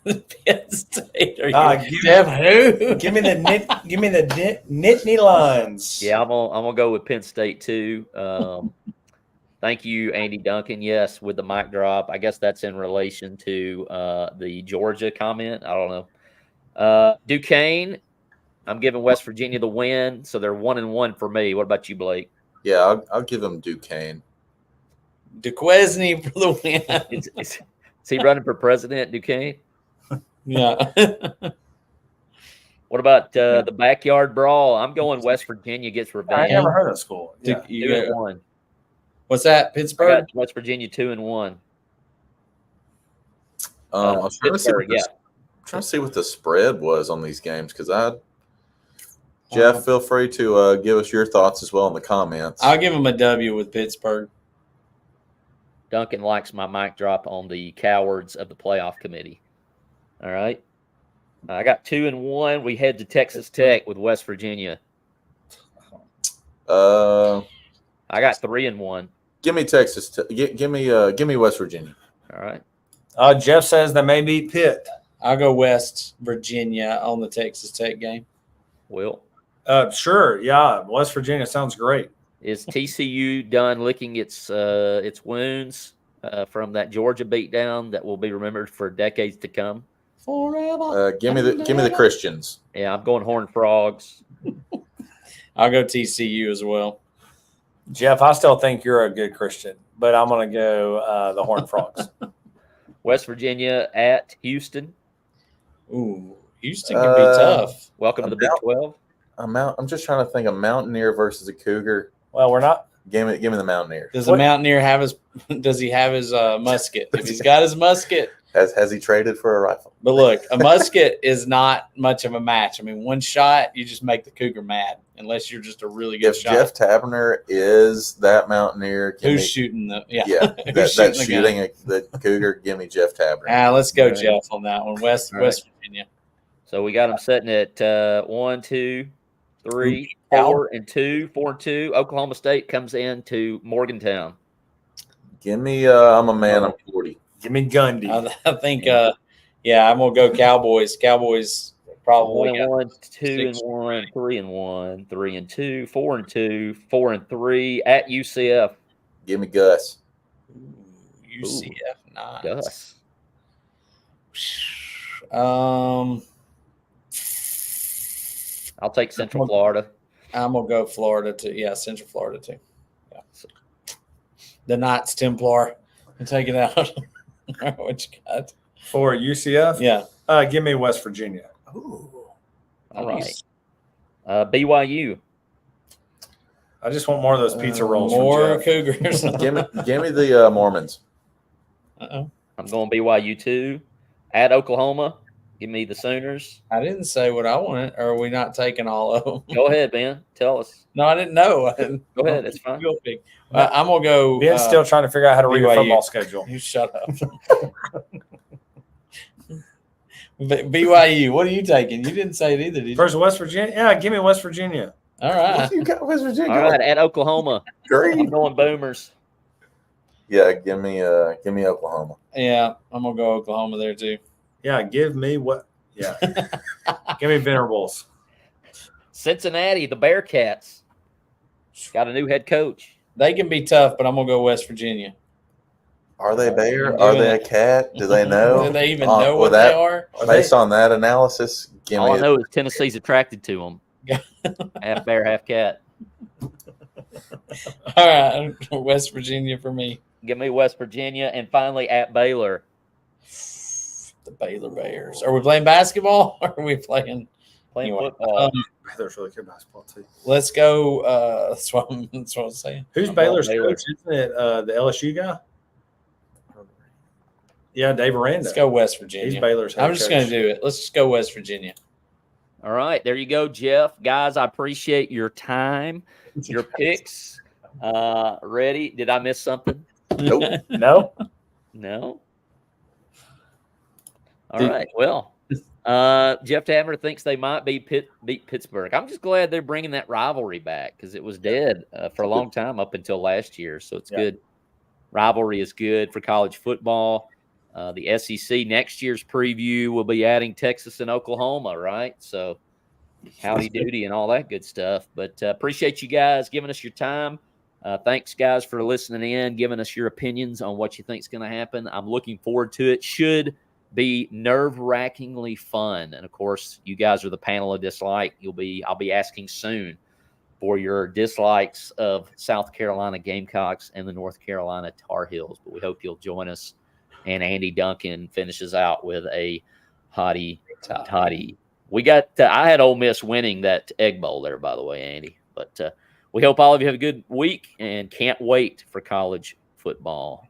Penn State. Are you who? Give me the Nittany Lions. Yeah, I'm gonna go with Penn State too. Thank you, Andy Duncan. Yes, with the mic drop. I guess that's in relation to the Georgia comment. I don't know. Duquesne. I'm giving West Virginia the win, so they're 1-1 for me. What about you, Blake? Yeah, I'll give them Duquesne. Duquesne for the win. Is he running for president, Duquesne? Yeah. What about the backyard brawl? I'm going West Virginia gets revenge. I never heard of school. Yeah. 2-1. What's that? Pittsburgh? West Virginia 2-1. I was trying to see what the spread was on these games because Jeff, feel free to give us your thoughts as well in the comments. I'll give him a W with Pittsburgh. Duncan likes my mic drop on the cowards of the playoff committee. All right. I got 2-1. We head to Texas Tech with West Virginia. I got 3-1. Give me Texas. Give me West Virginia. All right. Jeff says they may beat Pitt. I'll go West Virginia on the Texas Tech game. Will. Sure. Yeah. West Virginia sounds great. Is TCU done licking its wounds from that Georgia beatdown that will be remembered for decades to come? Forever. Give me the Christians. Yeah, I'm going Horned Frogs. I'll go TCU as well. Jeff, I still think you're a good Christian, but I'm going to go the Horned Frogs. West Virginia at Houston. Ooh, Houston can be tough. Welcome to the Big 12. I'm just trying to think of Mountaineer versus a Cougar. Well, we're not. Give me the Mountaineers. Does the Mountaineer have his? Does he have his musket? If he's got his musket, has he traded for a rifle? But look, a musket is not much of a match. I mean, one shot you just make the Cougar mad, unless you're just a really good shot. If Jeff Taberner is that Mountaineer, who's shooting the? Yeah, that's shooting the Cougar. Give me Jeff Taberner. Let's go Jeff on that one. West Virginia. So we got them sitting at 1, 2, 3, 4, and 2. 4 and 2. Oklahoma State comes in to Morgantown. Give me. I'm a man. I'm 40. Give me Gundy. I think. I'm gonna go Cowboys. Cowboys Probably 1-1, 2-1, 3-1, 3-2, 4-2, 4-3 at UCF. Give me Gus. UCF, nice. Gus. I'll take Central Florida. I'm gonna go Florida too. Yeah, Central Florida too. Yeah. The Knights Templar. I'm taking it out. What you got? For UCF? Yeah. Give me West Virginia. Ooh. All right. BYU. I just want more of those pizza rolls. More from Jeff. Cougars. Give me the Mormons. Uh-oh. I'm going BYU too. At Oklahoma, give me the Sooners. I didn't say what I wanted. Or are we not taking all of them? Go ahead, Ben. Tell us. No, I didn't know. Go ahead. It's fine. I'm gonna go. Ben's still trying to figure out how to read a BYU. football schedule. You shut up. BYU. What are you taking? You didn't say it either, did you? First, West Virginia. Yeah, give me West Virginia. All right. You got West Virginia. All right, at Oklahoma. Great. I'm going Boomers. Yeah, give me Oklahoma. Yeah, I'm gonna go Oklahoma there too. Yeah, give me what? Yeah, give me Venerables. Cincinnati, the Bearcats. Got a new head coach. They can be tough, but I'm gonna go West Virginia. Are they bear? Are they a cat? Do they know? Do they even know what that, they are? Based on that analysis, give All me I know is Tennessee's attracted to them. Half bear, half cat. All right, West Virginia for me. Give me West Virginia. And finally, at Baylor. The Baylor Bears. Are we playing basketball or are we playing Football. Baylor's really good basketball too. Let's go. That's what I'm saying. Who's I'm Baylor's going Baylor. coach? Isn't it the LSU guy? Yeah, Dave Aranda. Let's go West Virginia. He's Baylor's head I'm just coach. going to do it. Let's just go West Virginia. All right, there you go, Jeff. Guys, I appreciate your time, your picks. Ready? Did I miss something? Nope. No. No. All right. Well, Jeff Tavner thinks they might beat Pittsburgh. I'm just glad they're bringing that rivalry back because it was dead for a long time up until last year. So it's good. Rivalry is good for college football. The SEC next year's preview will be adding Texas and Oklahoma, right? So howdy doody and all that good stuff. But appreciate you guys giving us your time. Thanks, guys, for listening in, giving us your opinions on what you think is going to happen. I'm looking forward to it. Should be nerve-wrackingly fun. And, of course, you guys are the panel of dislike. I'll be asking soon for your dislikes of South Carolina Gamecocks and the North Carolina Tar Heels. But we hope you'll join us. And Andy Duncan finishes out with a hottie toddy. We got I had Ole Miss winning that Egg Bowl there, by the way, Andy. But we hope all of you have a good week and can't wait for college football.